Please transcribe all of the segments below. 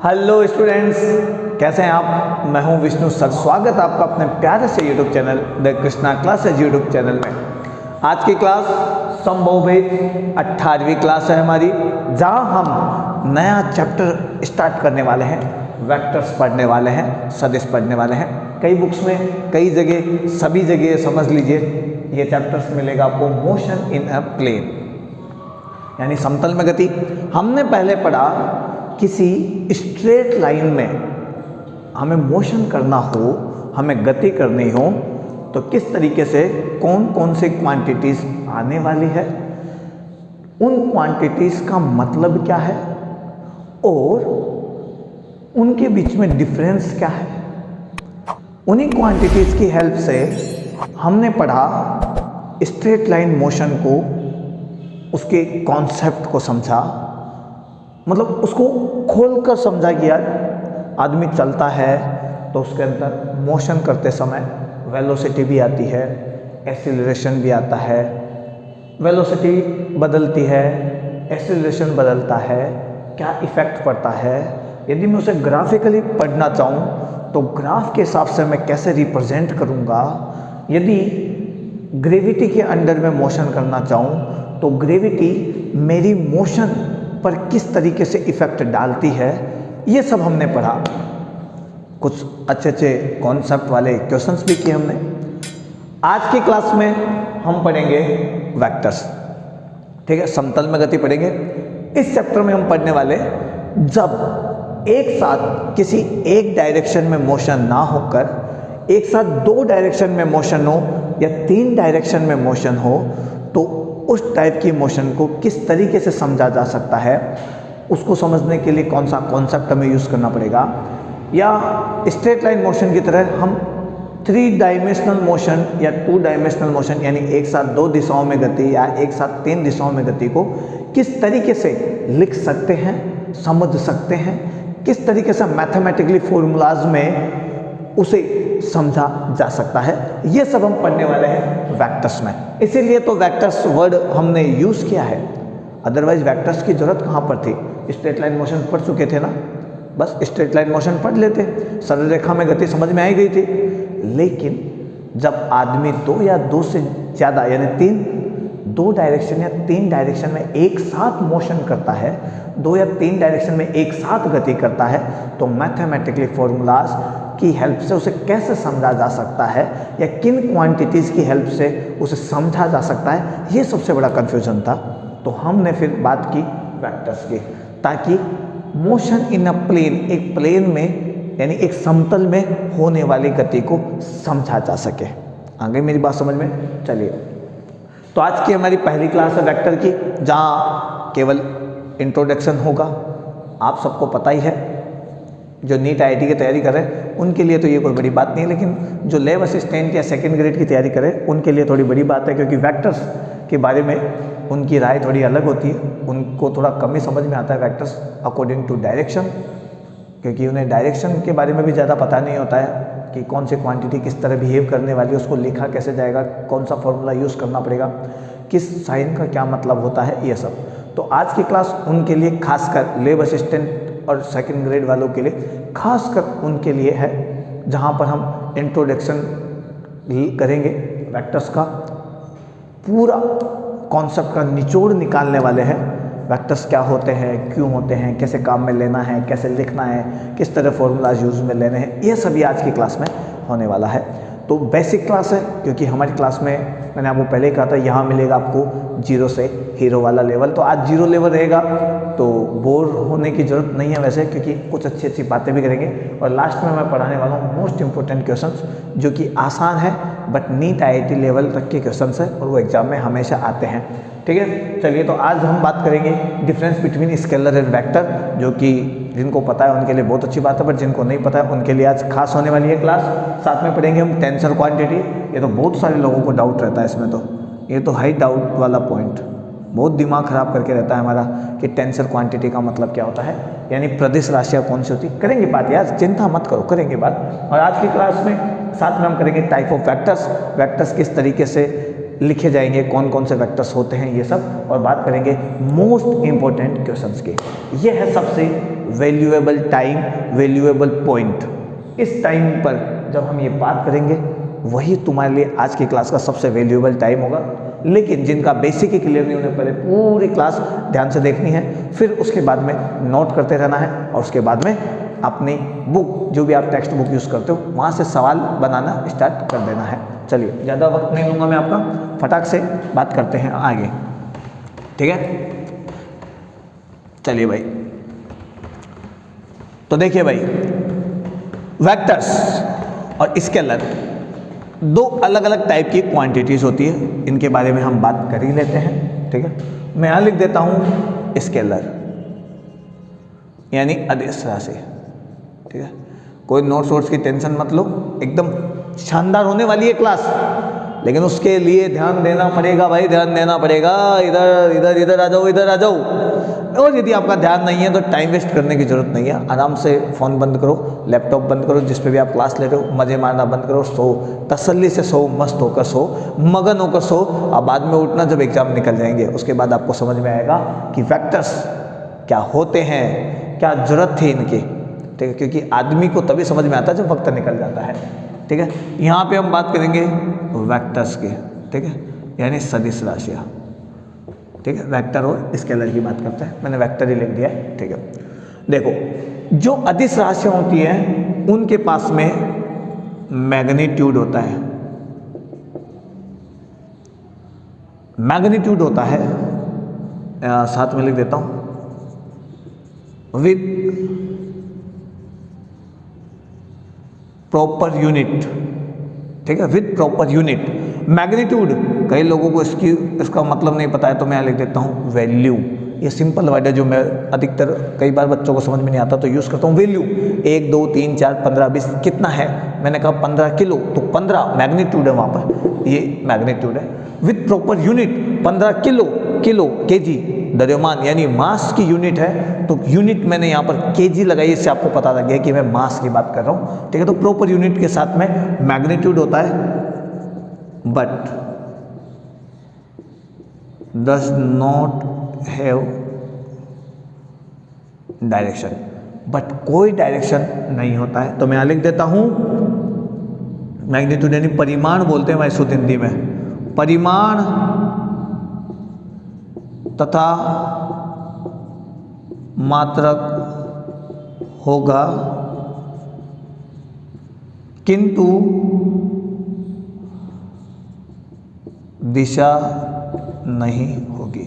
Hello students, कैसे हैं आप। मैं हूं विष्णु सर। स्वागत आपका अपने प्यारे से YouTube channel the Krishna classes YouTube channel में। आज की क्लास संभवभेद 18वीं क्लास है हमारी, जहां हम नया चैप्टर स्टार्ट करने वाले हैं। वेक्टर्स पढ़ने वाले हैं, सदिश पढ़ने वाले हैं। कई बुक्स में कई जगह सभी जगह समझ लीजिए ये चैप्टर्स मिलेगा आपको मोशन इन अ प्लेन, यानी समतल में गति। हमने पहले पढ़ा किसी स्ट्रेट लाइन में हमें मोशन करना हो, हमें गति करनी हो तो किस तरीके से कौन कौन से क्वांटिटीज आने वाली है, उन क्वांटिटीज का मतलब क्या है और उनके बीच में डिफरेंस क्या है। उन्हीं क्वांटिटीज की हेल्प से हमने पढ़ा स्ट्रेट लाइन मोशन को, उसके कॉन्सेप्ट को समझा, मतलब उसको खोलकर समझा कि यार आदमी चलता है तो उसके अंदर मोशन करते समय वेलोसिटी भी आती है, एक्सीलरेशन भी आता है। वेलोसिटी बदलती है, एक्सीलरेशन बदलता है, क्या इफ़ेक्ट पड़ता है। यदि मैं उसे ग्राफिकली पढ़ना चाहूँ तो ग्राफ के हिसाब से मैं कैसे रिप्रेजेंट करूँगा। यदि ग्रेविटी के अंडर में मोशन करना चाहूँ तो ग्रेविटी मेरी मोशन पर किस तरीके से इफ़ेक्ट डालती है, ये सब हमने पढ़ा। कुछ अच्छे अच्छे कॉन्सेप्ट वाले क्वेश्चंस भी किए हमने। आज की क्लास में हम पढ़ेंगे वेक्टर्स, ठीक है, समतल में गति पढ़ेंगे। इस चैप्टर में हम पढ़ने वाले जब एक साथ किसी एक डायरेक्शन में मोशन ना होकर एक साथ दो डायरेक्शन में मोशन हो या तीन डायरेक्शन में मोशन हो तो उस टाइप की मोशन को किस तरीके से समझा जा सकता है, उसको समझने के लिए कौन सा कॉन्सेप्ट हमें यूज़ करना पड़ेगा। या स्ट्रेट लाइन मोशन की तरह हम 3 डायमेंशनल मोशन या 2 डायमेंशनल मोशन, यानी एक साथ दो दिशाओं में गति या एक साथ तीन दिशाओं में गति को किस तरीके से लिख सकते हैं, समझ सकते हैं, किस तरीके से मैथमेटिकली फॉर्मूलाज में उसे समझा जा सकता है, ये सब हम पढ़ने वाले हैं वेक्टर्स में। इसीलिए तो वेक्टर्स वर्ड हमने यूज़ किया है, अदरवाइज वेक्टर्स की जरूरत कहाँ पर थी। स्ट्रेट लाइन मोशन पढ़ चुके थे ना, बस स्ट्रेट लाइन मोशन पढ़ लेते, सरल रेखा में गति समझ में आ गई थी। लेकिन जब आदमी दो या दो से ज़्यादा यानी दो डायरेक्शन या तीन डायरेक्शन में एक साथ मोशन करता है, दो या तीन डायरेक्शन में एक साथ गति करता है, तो मैथमेटिकली फॉर्मूलाज की हेल्प से उसे कैसे समझा जा सकता है या किन क्वांटिटीज़ की हेल्प से उसे समझा जा सकता है, ये सबसे बड़ा कन्फ्यूजन था। तो हमने फिर बात की वेक्टर्स की, ताकि मोशन इन अ प्लेन, एक प्लेन में यानी एक समतल में होने वाली गति को समझा जा सके। आ गई मेरी बात समझ में। चलिए, तो आज की हमारी पहली क्लास है वेक्टर की, जहाँ केवल इंट्रोडक्शन होगा। आप सबको पता ही है, जो नीट आईआईटी की तैयारी कर रहे हैं उनके लिए तो ये कोई बड़ी बात नहीं है, लेकिन जो लैब असिस्टेंट या सेकंड ग्रेड की तैयारी करें उनके लिए थोड़ी बड़ी बात है, क्योंकि वेक्टर्स के बारे में उनकी राय थोड़ी अलग होती है। उनको थोड़ा कम ही समझ में आता है वेक्टर्स अकॉर्डिंग टू डायरेक्शन, क्योंकि उन्हें डायरेक्शन के बारे में भी ज़्यादा पता नहीं होता है कि कौन सी क्वांटिटी किस तरह बिहेव करने वाली है, उसको लिखा कैसे जाएगा, कौन सा फॉर्मूला यूज़ करना पड़ेगा, किस साइन का क्या मतलब होता है, ये सब। तो आज की क्लास उनके लिए, खासकर लेब असिस्टेंट और सेकंड ग्रेड वालों के लिए, खासकर उनके लिए है, जहाँ पर हम इंट्रोडक्शन करेंगे वेक्टर्स का, पूरा कॉन्सेप्ट का निचोड़ निकालने वाले हैं। वेक्टर्स क्या होते हैं, क्यों होते हैं, कैसे काम में लेना है, कैसे लिखना है, किस तरह फॉर्मूलाज यूज़ में लेने हैं, ये सभी आज की क्लास में होने वाला है। तो बेसिक क्लास है, क्योंकि हमारी क्लास में मैंने आपको पहले ही कहा था यहाँ मिलेगा आपको 0 से हीरो वाला लेवल। तो आज 0 लेवल रहेगा, तो बोर होने की ज़रूरत नहीं है वैसे, क्योंकि कुछ अच्छी अच्छी बातें भी करेंगे। और लास्ट में मैं पढ़ाने वाला हूँ मोस्ट इंपॉर्टेंट क्वेश्चंस, जो कि आसान है बट नीट आईआईटी लेवल तक के क्वेश्चंस है और वो एग्जाम में हमेशा आते हैं, ठीक है। चलिए, तो आज हम बात करेंगे difference between scalar and vector, जो कि जिनको पता है उनके लिए बहुत अच्छी बात है, बट जिनको नहीं पता है उनके लिए आज खास होने वाली है क्लास। साथ में पढ़ेंगे हम टेंसर क्वांटिटी। ये तो बहुत सारे लोगों को डाउट रहता है इसमें, तो ये तो हाई डाउट वाला पॉइंट, बहुत दिमाग खराब करके रहता है हमारा कि टेंसर क्वांटिटी का मतलब क्या होता है, यानी प्रदिश राशियाँ कौन सी होती। करेंगे बात यार, चिंता मत करो, करेंगे बात। और आज की क्लास में साथ में हम करेंगे टाइप ऑफ वेक्टर्स, वेक्टर्स किस तरीके से लिखे जाएंगे, कौन कौन से वेक्टर्स होते हैं, ये सब, और बात करेंगे मोस्ट इंपॉर्टेंट क्वेश्चंस की। ये है सबसे वैल्यूएबल टाइम, वैल्यूएबल पॉइंट। इस टाइम पर जब हम ये बात करेंगे वही तुम्हारे लिए आज की क्लास का सबसे वैल्यूएबल टाइम होगा। लेकिन जिनका बेसिक ही क्लियर नहीं होने, पहले पूरी क्लास ध्यान से देखनी है, फिर उसके बाद में नोट करते रहना है और उसके बाद में अपनी बुक, जो भी आप टेक्स्ट बुक यूज़ करते हो, वहाँ से सवाल बनाना स्टार्ट कर देना है। चलिए, ज़्यादा वक्त नहीं लूँगा मैं आपका, फटाक से बात करते हैं आगे, ठीक है। चलिए भाई, तो देखिए भाई, वेक्टर्स और स्केलर दो अलग अलग टाइप की क्वांटिटीज़ होती है, इनके बारे में हम बात कर ही लेते हैं, ठीक है। मैं यहाँ लिख देता हूँ स्केलर यानी अदिश राशि, ठीक है। कोई नोट्स वोट्स की टेंशन मत लो, एकदम शानदार होने वाली है क्लास, लेकिन उसके लिए ध्यान देना पड़ेगा भाई, ध्यान देना पड़ेगा। इधर इधर इधर आ जाओ, इधर आ जाओ। और यदि आपका ध्यान नहीं है तो टाइम वेस्ट करने की जरूरत नहीं है, आराम से फ़ोन बंद करो, लैपटॉप बंद करो, जिस पे भी आप क्लास ले रहे हो, मज़े मारना बंद करो, सो, तसल्ली से सो, मस्त होकर सो, मगन होकर सो। अब बाद में उठना जब एग्ज़ाम निकल जाएंगे, उसके बाद आपको समझ में आएगा कि वेक्टर्स क्या होते हैं, क्या ज़रूरत थी इनकी, ठीक है। क्योंकि आदमी को तभी समझ में आता है जब वक्त निकल जाता है, ठीक है। यहाँ पे हम बात करेंगे वेक्टर्स की, ठीक है, यानी सदिश राशियाँ, ठीक है। वेक्टर और स्केलर की बात करते हैं, मैंने वेक्टर ही लिख दिया है, ठीक है। देखो, जो अदिश राशियाँ होती हैं उनके पास में मैग्नीट्यूड होता है, मैग्नीट्यूड होता है, साथ में लिख देता हूँ, विद प्रॉपर यूनिट, ठीक है, विद प्रॉपर यूनिट। मैग्नीट्यूड कई लोगों को इसका मतलब नहीं पता है, तो मैं यहाँ लिख देता हूँ वैल्यू। ये सिंपल वर्ड है जो मैं अधिकतर कई बार बच्चों को समझ में नहीं आता तो यूज़ करता हूँ, वैल्यू। 1 2 3 4 15 20 कितना है, मैंने कहा 15 किलो, तो 15 मैग्नीट्यूड है वहाँ पर, ये मैग्नीट्यूड है। With proper unit 15 kilo, kilo KG द्रव्यमान यानी मास की यूनिट है, तो यूनिट मैंने यहाँ पर केजी लगाई, इससे आपको पता लग गया कि मैं मास की बात कर रहा हूँ, ठीक है। तो प्रॉपर यूनिट के साथ में मैग्नीट्यूड होता है, but does not have direction, but कोई डायरेक्शन नहीं होता है। तो मैं यहाँ लिख देता हूँ मैग्नीट्यूड यानी परिमाण बोलते हैं भाई शुद्ध हिंदी में, परिमाण तथा मात्रक होगा किंतु दिशा नहीं होगी,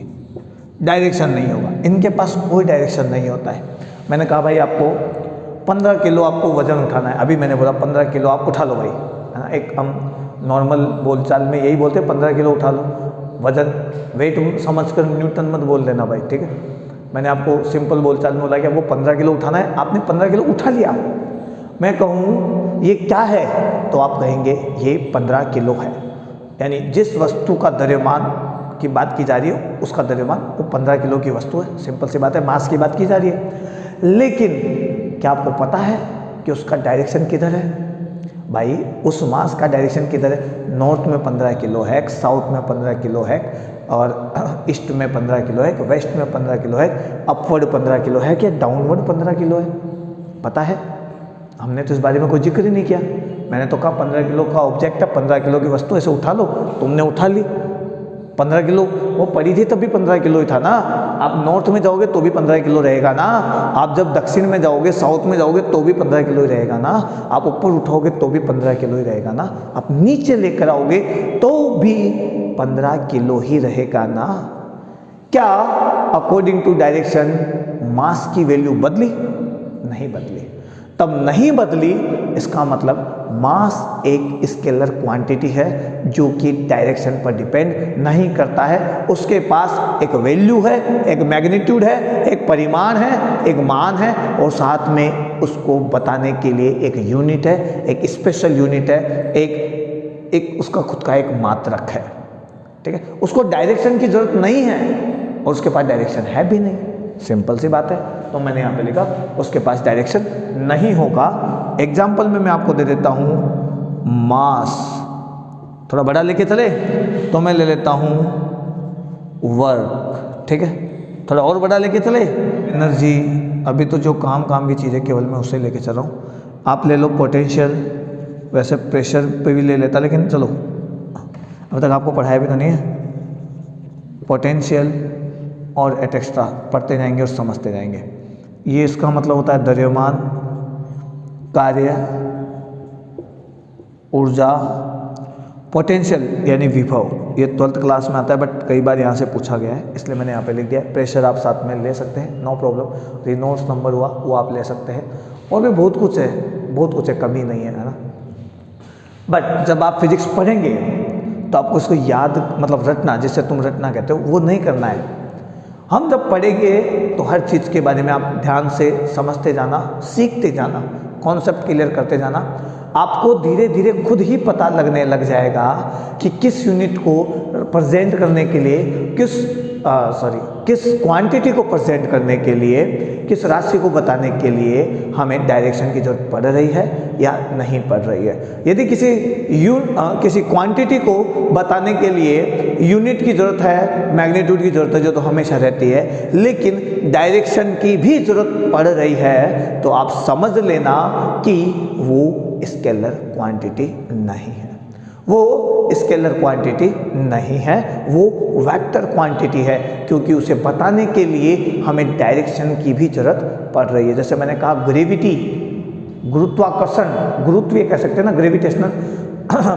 डायरेक्शन नहीं होगा, इनके पास कोई डायरेक्शन नहीं होता है। मैंने कहा भाई आपको 15 किलो आपको वजन उठाना है, अभी मैंने बोला 15 किलो आप उठा लो भाई, है ना। एक हम नॉर्मल बोलचाल में यही बोलते हैं, 15 किलो उठा लो, वजन वेट समझकर न्यूटन मत बोल देना भाई, ठीक है। मैंने आपको सिंपल बोलचाल में बोला कि आपको 15 किलो उठाना है, आपने 15 किलो उठा लिया। मैं कहूँ ये क्या है, तो आप कहेंगे ये 15 किलो है, यानी जिस वस्तु का द्रव्यमान की बात की जा रही है उसका द्रव्यमान वो 15 किलो की वस्तु है, सिंपल सी बात है, मास की बात की जा रही है। लेकिन क्या आपको पता है कि उसका डायरेक्शन किधर है भाई, उस मास का डायरेक्शन किधर है। नॉर्थ में 15 किलो है, साउथ में 15 किलो है, और ईस्ट में 15 किलो है, वेस्ट में 15 किलो है, अपवर्ड 15 किलो है, क्या डाउनवर्ड 15 किलो है, पता है। हमने तो इस बारे में कोई जिक्र ही नहीं किया, मैंने तो कहा 15 किलो का ऑब्जेक्ट है, 15 किलो की वस्तु ऐसे उठा लो, तुमने उठा ली 15 किलो, वो पड़ी थी तभी 15 किलो ही था ना। आप नॉर्थ में जाओगे तो भी 15 किलो रहेगा ना, आप जब दक्षिण में जाओगे, साउथ में जाओगे तो भी 15 किलो ही रहेगा ना, आप ऊपर उठाओगे तो भी 15 किलो ही रहेगा ना, आप नीचे लेकर आओगे तो भी 15 किलो ही रहेगा ना। क्या अकॉर्डिंग टू डायरेक्शन मास की वैल्यू बदली? नहीं बदली। तब नहीं बदली, इसका मतलब मास एक स्केलर क्वांटिटी है जो कि डायरेक्शन पर डिपेंड नहीं करता है, उसके पास एक वैल्यू है, एक मैग्नीट्यूड है, एक परिमाण है, एक मान है, और साथ में उसको बताने के लिए एक यूनिट है, एक स्पेशल यूनिट है, एक उसका खुद का एक मात्रक है, ठीक है। उसको डायरेक्शन की जरूरत नहीं है और उसके पास डायरेक्शन है भी नहीं, सिंपल सी बात है। तो मैंने यहाँ पे लिखा उसके पास डायरेक्शन नहीं होगा। एग्जाम्पल में मैं आपको दे देता हूँ मास, थोड़ा बड़ा लेके चले तो मैं ले लेता हूँ वर्क, ठीक है। थोड़ा और बड़ा लेके चले एनर्जी, अभी तो जो काम की चीज़ है केवल मैं उसे लेके चल रहा हूँ। आप ले लो पोटेंशियल, वैसे प्रेशर पे भी ले लेता, लेकिन चलो अब तक आपको पढ़ाया भी तो नहीं है। पोटेंशियल और एक्स्ट्रा पढ़ते जाएंगे और समझते जाएंगे। ये इसका मतलब होता है द्रव्यमान, कार्य, ऊर्जा, पोटेंशियल यानी विभव। ये 12th क्लास में आता है, बट कई बार यहाँ से पूछा गया है, इसलिए मैंने यहाँ पे लिख दिया है। प्रेशर आप साथ में ले सकते हैं, नो प्रॉब्लम। रेनॉल्ड्स नंबर हुआ वो आप ले सकते हैं, और भी बहुत कुछ है, कमी नहीं है ना। बट जब आप फिजिक्स पढ़ेंगे तो आपको इसको याद, मतलब रटना, जिससे तुम रटना कहते हो, वो नहीं करना है। हम जब पढ़ेंगे तो हर चीज़ के बारे में आप ध्यान से समझते जाना, सीखते जाना, कॉन्सेप्ट क्लियर करते जाना। आपको धीरे धीरे खुद ही पता लगने लग जाएगा कि किस यूनिट को प्रेजेंट करने के लिए, किस क्वांटिटी को प्रेजेंट करने के लिए, किस राशि को बताने के लिए हमें डायरेक्शन की जरूरत पड़ रही है या नहीं पड़ रही है। यदि किसी क्वांटिटी को बताने के लिए यूनिट की ज़रूरत है, मैग्नीट्यूड की ज़रूरत है, जो तो हमेशा रहती है, लेकिन डायरेक्शन की भी ज़रूरत पड़ रही है, तो आप समझ लेना कि वो स्केलर क्वांटिटी नहीं है, वो स्केलर क्वांटिटी नहीं है, वो वेक्टर क्वांटिटी है, क्योंकि उसे बताने के लिए हमें डायरेक्शन की भी जरूरत पड़ रही है। जैसे मैंने कहा ग्रेविटी, गुरुत्वाकर्षण, गुरुत्वीय कह सकते हैं ना, ग्रेविटेशनल।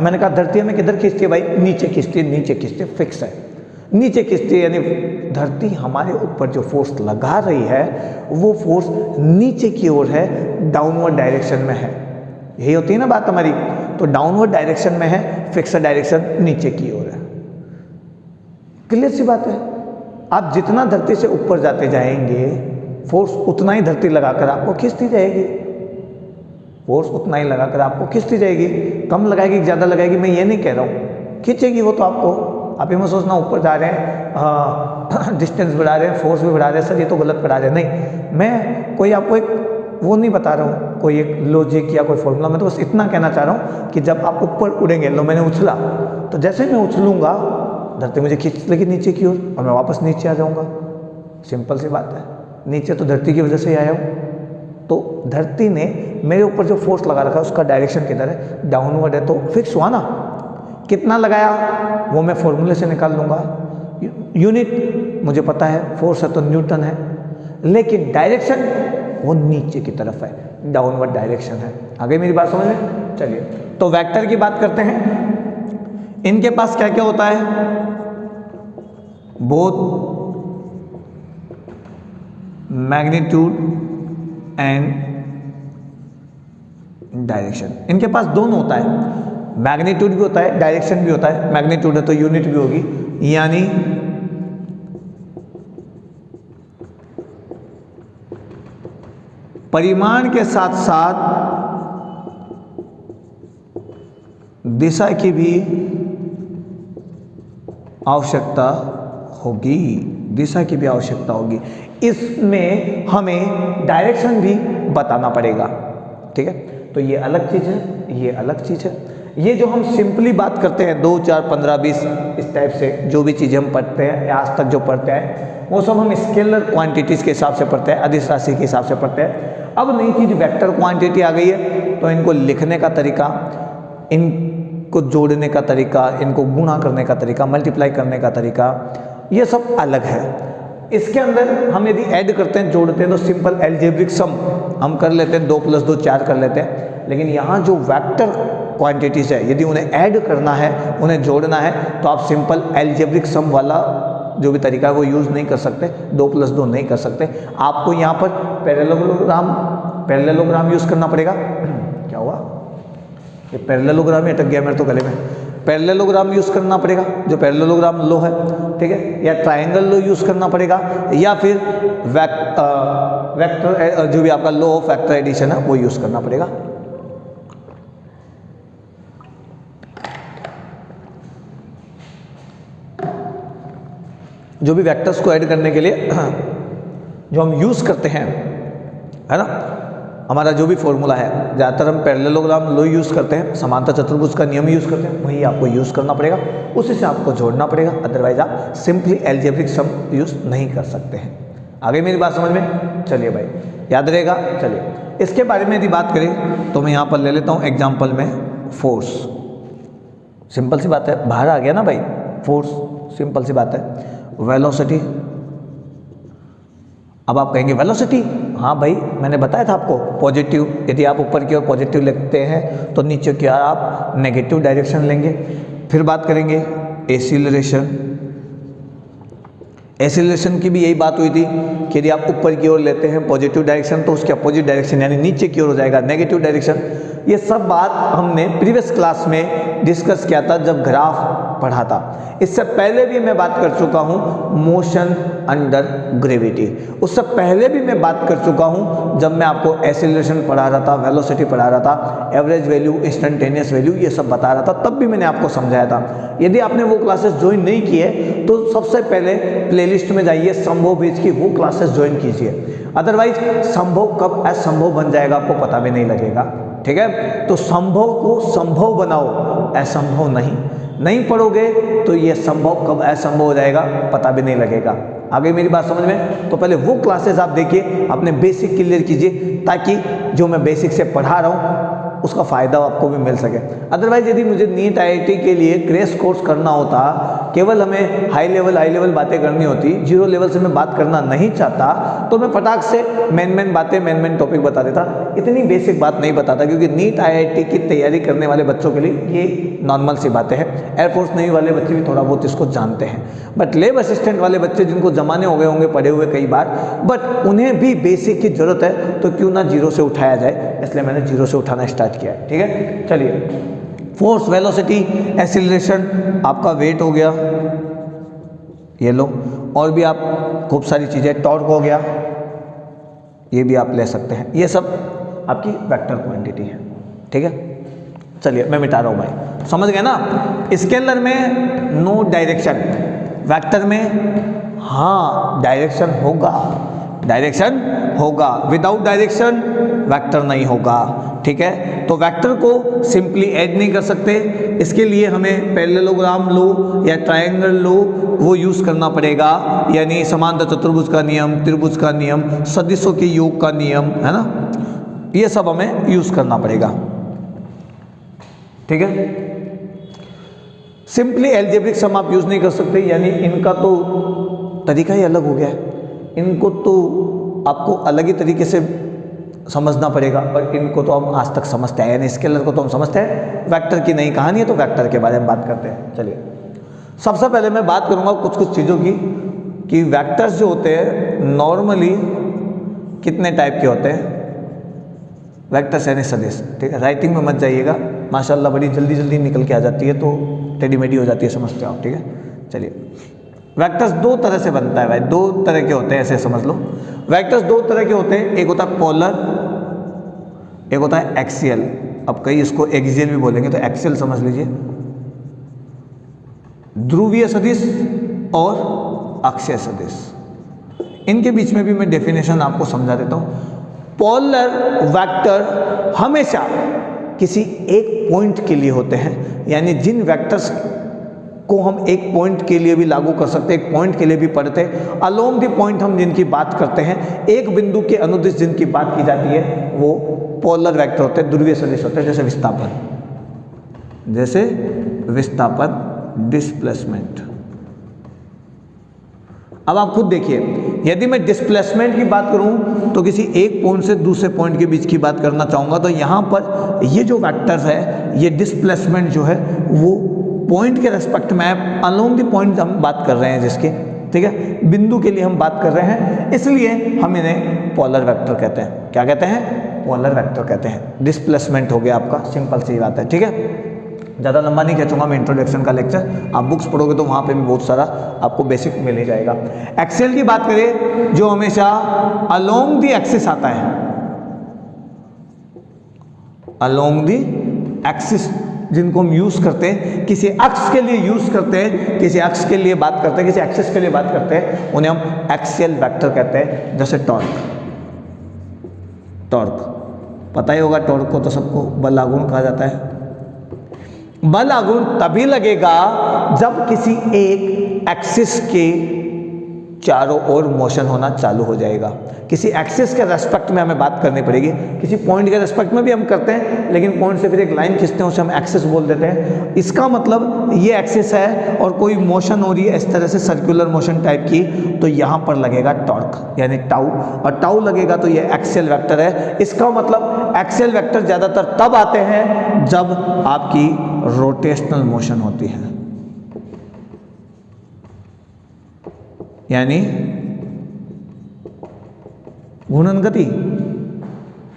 मैंने कहा धरती में किधर खींचती है भाई? नीचे खींचती है, नीचे खींचती है, फिक्स है, नीचे खींचती है। यानी धरती हमारे ऊपर जो फोर्स लगा रही है वो फोर्स नीचे की ओर है, डाउनवर्ड डायरेक्शन में है। यही होती है ना बात हमारी। तो डाउनवर्ड डायरेक्शन में है, फिक्स डायरेक्शन नीचे की ओर है। क्लियर सी बात है। आप जितना धरती से ऊपर जाते जाएंगे, फोर्स उतना ही धरती लगाकर आपको खींचती जाएगी, फोर्स उतना ही लगाकर आपको खींचती जाएगी। कम लगाएगी, ज़्यादा लगाएगी, मैं ये नहीं कह रहा हूँ, खींचेगी वो तो आपको। आप ये मत सोचना ऊपर जा रहे हैं, डिस्टेंस बढ़ा रहे हैं, फोर्स भी बढ़ा रहे हैं, सर ये तो गलत बढ़ा रहे हैं। नहीं, मैं कोई आपको एक वो नहीं बता रहा हूँ, कोई एक लॉजिक या कोई फॉर्मूला। मैं तो बस इतना कहना चाह रहा हूँ कि जब आप ऊपर उड़ेंगे, लो मैंने उछला, तो जैसे मैं उछलूंगा धरती मुझे खींच लेगी नीचे की ओर, और मैं वापस नीचे आ जाऊँगा। सिंपल सी बात है। नीचे तो धरती की वजह से ही आया हूँ, तो धरती ने मेरे ऊपर जो फोर्स लगा रखा है उसका डायरेक्शन किधर है? डाउनवर्ड है, तो फिक्स हुआ ना। कितना लगाया वो मैं फॉर्मूले से निकाल लूँगा। यूनिट मुझे पता है, फोर्स है तो न्यूटन है, लेकिन डायरेक्शन वो नीचे की तरफ है, डाउनवर्ड डायरेक्शन है। आगे मेरी बात समझ में? चलिए, तो वेक्टर की बात करते हैं। इनके पास क्या क्या होता है? Both magnitude and direction. इनके पास दोनों होता है, मैग्नीट्यूड भी होता है, डायरेक्शन भी होता है। मैग्नीट्यूड है तो यूनिट भी होगी, यानी परिमाण के साथ साथ दिशा की भी आवश्यकता होगी, दिशा की भी आवश्यकता होगी। इसमें हमें डायरेक्शन भी बताना पड़ेगा, ठीक है। तो ये अलग चीज़ है, ये अलग चीज़ है। ये जो हम सिंपली बात करते हैं 2, 4, 15, 20 इस टाइप से जो भी चीज़ें हम पढ़ते हैं या आज तक जो पढ़ते हैं, वो सब हम स्केलर क्वांटिटीज़ के हिसाब से पढ़ते हैं, अदिश राशि के हिसाब से पढ़ते हैं। अब नई चीज़ वेक्टर क्वांटिटी आ गई है, तो इनको लिखने का तरीका, इनको जोड़ने का तरीका, इनको गुणा करने का तरीका, मल्टीप्लाई करने का तरीका, ये सब अलग है। इसके अंदर हम यदि ऐड करते हैं, जोड़ते हैं, तो सिंपल एल्जेब्रिक सम हम कर लेते हैं, 2 + 2 4 कर लेते हैं। लेकिन यहाँ जो वेक्टर क्वांटिटीज़ है, यदि उन्हें ऐड करना है, उन्हें जोड़ना है, तो आप सिंपल एल्जेब्रिक सम वाला जो भी तरीका है वो यूज़ नहीं कर सकते, 2 + 2 नहीं कर सकते। आपको यहाँ पर पैरेललोग्राम यूज़ करना पड़ेगा। क्या हुआ? ये पैरेललोग्राम ही अटक गया मेरे तो गले में। पैरेललोग्राम यूज़ करना पड़ेगा, जो पैरेललोग्राम लो है, ठीक है, या ट्राइंगल लो यूज़ करना पड़ेगा, या फिर वेक्टर जो भी आपका लॉ ऑफ वेक्टर एडिशन है वो यूज़ करना पड़ेगा। जो भी वेक्टर्स को ऐड करने के लिए जो हम यूज़ करते हैं, है ना, हमारा जो भी फॉर्मूला है, ज़्यादातर हम पैरेललोग्राम लो यूज़ करते हैं, समांतर चतुर्भुज का नियम यूज़ करते हैं, वही आपको यूज़ करना पड़ेगा, उसी से आपको जोड़ना पड़ेगा। अदरवाइज आप सिंपली एल्जेब्रिक सम यूज़ नहीं कर सकते हैं। आगे मेरी बात समझ में? चलिए भाई, याद रहेगा। चलिए इसके बारे में यदि बात करें तो मैं यहाँ पर ले लेता हूँ एग्जाम्पल में फोर्स। सिंपल सी बात है, बाहर आ गया ना भाई फोर्स, सिंपल सी बात है। वेलोसिटी, अब आप कहेंगे वेलोसिटी, हाँ भाई मैंने बताया था आपको पॉजिटिव, यदि आप ऊपर की ओर पॉजिटिव लिखते हैं तो नीचे की ओर आप नेगेटिव डायरेक्शन लेंगे। फिर बात करेंगे एसिलरेशन। एसिलरेशन की भी यही बात हुई थी कि यदि आप ऊपर की ओर लेते हैं पॉजिटिव डायरेक्शन तो उसके अपोजिट डायरेक्शन यानी नीचे की ओर हो जाएगा नेगेटिव डायरेक्शन। ये सब बात हमने प्रीवियस क्लास में डिस्कस किया था जब ग्राफ पढ़ा था। इससे पहले भी मैं बात कर चुका हूँ मोशन अंडर ग्रेविटी, उससे पहले भी मैं बात कर चुका हूँ जब मैं आपको एसिलरेशन पढ़ा रहा था, वेलोसिटी पढ़ा रहा था, एवरेज वैल्यू, इंस्टेंटेनियस वैल्यू, ये सब बता रहा था, तब भी मैंने आपको समझाया था। यदि आपने वो क्लासेस ज्वाइन नहीं की है तो सबसे पहले प्लेलिस्ट में जाइए, संभव बीज की वो क्लासेस ज्वाइन कीजिए। अदरवाइज संभव कब असंभव बन जाएगा आपको पता भी नहीं लगेगा, ठीक है। तो संभव को संभव बनाओ, असंभव नहीं पढ़ोगे तो ये संभव कब असंभव हो जाएगा पता भी नहीं लगेगा। आ गई मेरी बात समझ में? तो पहले वो क्लासेस आप देखिए, अपने बेसिक क्लियर कीजिए ताकि जो मैं बेसिक से पढ़ा रहा हूँ उसका फ़ायदा आपको भी मिल सके। अदरवाइज यदि मुझे नीट आईआईटी के लिए क्रैश कोर्स करना होता, केवल हमें हाई लेवल बातें करनी होती, जीरो लेवल से मैं बात करना नहीं चाहता तो मैं फटाक से मेन बातें, मेन टॉपिक बता देता। इतनी बेसिक बात नहीं बताता क्योंकि नीट आईआईटी की तैयारी करने वाले बच्चों के लिए ये नॉर्मल सी बातें हैं। एयरफोर्स नेवी वाले बच्चे भी थोड़ा बहुत इसको जानते हैं, बट लैब असिस्टेंट वाले बच्चे जिनको जमाने हो गए होंगे पढ़े हुए कई बार, बट उन्हें भी बेसिक की जरूरत है, तो क्यों ना जीरो से उठाया जाए, इसलिए मैंने जीरो से उठाना स्टार्ट किया है, ठीक है। चलिए फोर्स, वेलोसिटी, एसिलरेशन, आपका वेट हो गया, ये लो, और भी आप खूब सारी चीज़ें, टॉर्क हो गया, ये भी आप ले सकते हैं, ये सब आपकी वेक्टर क्वांटिटी है, ठीक है। चलिए मैं मिटा रहा हूँ भाई, समझ गए ना। स्केलर में नो डायरेक्शन, वेक्टर में हाँ डायरेक्शन होगा, विदाउट डायरेक्शन वेक्टर नहीं होगा, ठीक है। तो वेक्टर को सिंपली ऐड नहीं कर सकते, इसके लिए हमें पैरेललोग्राम लो या ट्रायंगल लो, वो यूज़ करना पड़ेगा, यानी समांतर चतुर्भुज का नियम, त्रिभुज का नियम, सदिशों के योग का नियम, है ना, ये सब हमें यूज़ करना पड़ेगा, ठीक है। सिंपली एल्जेब्रिक सम आप यूज़ नहीं कर सकते, यानी इनका तो तरीका ही अलग हो गया है, इनको तो आपको अलग ही तरीके से समझना पड़ेगा, और इनको तो हम आज तक समझते हैं, यानी स्केलर को तो हम समझते हैं, वेक्टर की नई कहानी है तो वेक्टर के बारे में बात करते हैं। चलिए सबसे पहले मैं बात करूंगा कुछ चीज़ों की कि वेक्टर्स जो होते हैं नॉर्मली कितने टाइप के होते हैं। वेक्टर्स यानी सदिश, ठीक है, राइटिंग में मत जाइएगा, माशाल्लाह बड़ी जल्दी निकल के आ जाती है, तो टेढ़ी-मेढ़ी हो जाती है, समझते हो आप, ठीक है। चलिए वेक्टर्स दो तरह से बनता है भाई, दो तरह के होते हैं, ऐसे समझ लो। वेक्टर्स दो तरह के होते हैं, एक होता है पोलर, एक होता है एक्सियल। अब कई इसको एक्सियल भी बोलेंगे, तो एक्सियल समझ लीजिए, ध्रुवीय सदिश और अक्षीय सदिश। इनके बीच में भी मैं डेफिनेशन आपको समझा देता हूँ। पोलर वेक्टर हमेशा किसी एक पॉइंट के लिए होते हैं, यानी जिन वेक्टर्स को हम एक पॉइंट के लिए भी लागू कर सकते हैं, एक पॉइंट के लिए भी पढ़ते हैं, अलोंग द पॉइंट हम जिनकी बात करते हैं, एक बिंदु के अनुदिश जिनकी बात की जाती है, वो पोलर वेक्टर होते हैं, ध्रुवीय सदिश होते हैं। जैसे विस्थापन, डिस्प्लेसमेंट। अब आप खुद देखिए, यदि मैं डिस्प्लेसमेंट की बात करूं तो किसी एक पॉइंट से दूसरे पॉइंट के बीच की बात करना चाहूंगा, तो यहां पर ये जो वेक्टर्स है, ये डिस्प्लेसमेंट जो है वो पॉइंट के रेस्पेक्ट में, अलोंग द पॉइंट हम बात कर रहे हैं जिसके, ठीक है, बिंदु के लिए हम बात कर रहे हैं, इसलिए हम इन्हें पोलर वेक्टर कहते हैं। क्या कहते हैं? पोलर वेक्टर कहते हैं। डिस्प्लेसमेंट हो गया आपका, सिंपल सी बात है, ठीक है। ज़्यादा लंबा नहीं खींचूंगा मैं इंट्रोडक्शन का लेक्चर, आप बुक्स पढ़ोगे तो वहाँ पे भी बहुत सारा आपको बेसिक मिल ही जाएगा। एक्सेल की बात करें, जो हमेशा अलोंग दी एक्सिस आता है, अलोंग दी एक्सिस जिनको हम यूज करते हैं, किसी अक्ष के लिए यूज करते हैं, किसी अक्ष के लिए बात करते हैं, किसी एक्सिस के लिए बात करते हैं, उन्हें हम एक्सियल वेक्टर कहते हैं। जैसे टॉर्क, टॉर्क पता ही होगा, टॉर्क को तो सबको बल आघूर्ण कहा जाता है। बल आघूर्ण तभी लगेगा जब किसी एक एक्सिस के चारों ओर मोशन होना चालू हो जाएगा। किसी एक्सिस के रेस्पेक्ट में हमें बात करनी पड़ेगी, किसी पॉइंट के रेस्पेक्ट में भी हम करते हैं, लेकिन पॉइंट से फिर एक लाइन खींचते हैं उसे हम एक्सिस बोल देते हैं। इसका मतलब ये एक्सिस है और कोई मोशन हो रही है इस तरह से सर्कुलर मोशन टाइप की, तो यहाँ पर लगेगा टॉर्क यानी टाउ, और टाउ लगेगा तो ये एक्सियल वेक्टर है। इसका मतलब एक्सियल वेक्टर ज़्यादातर तब आते हैं जब आपकी रोटेशनल मोशन होती है, यानी घूर्णन गति।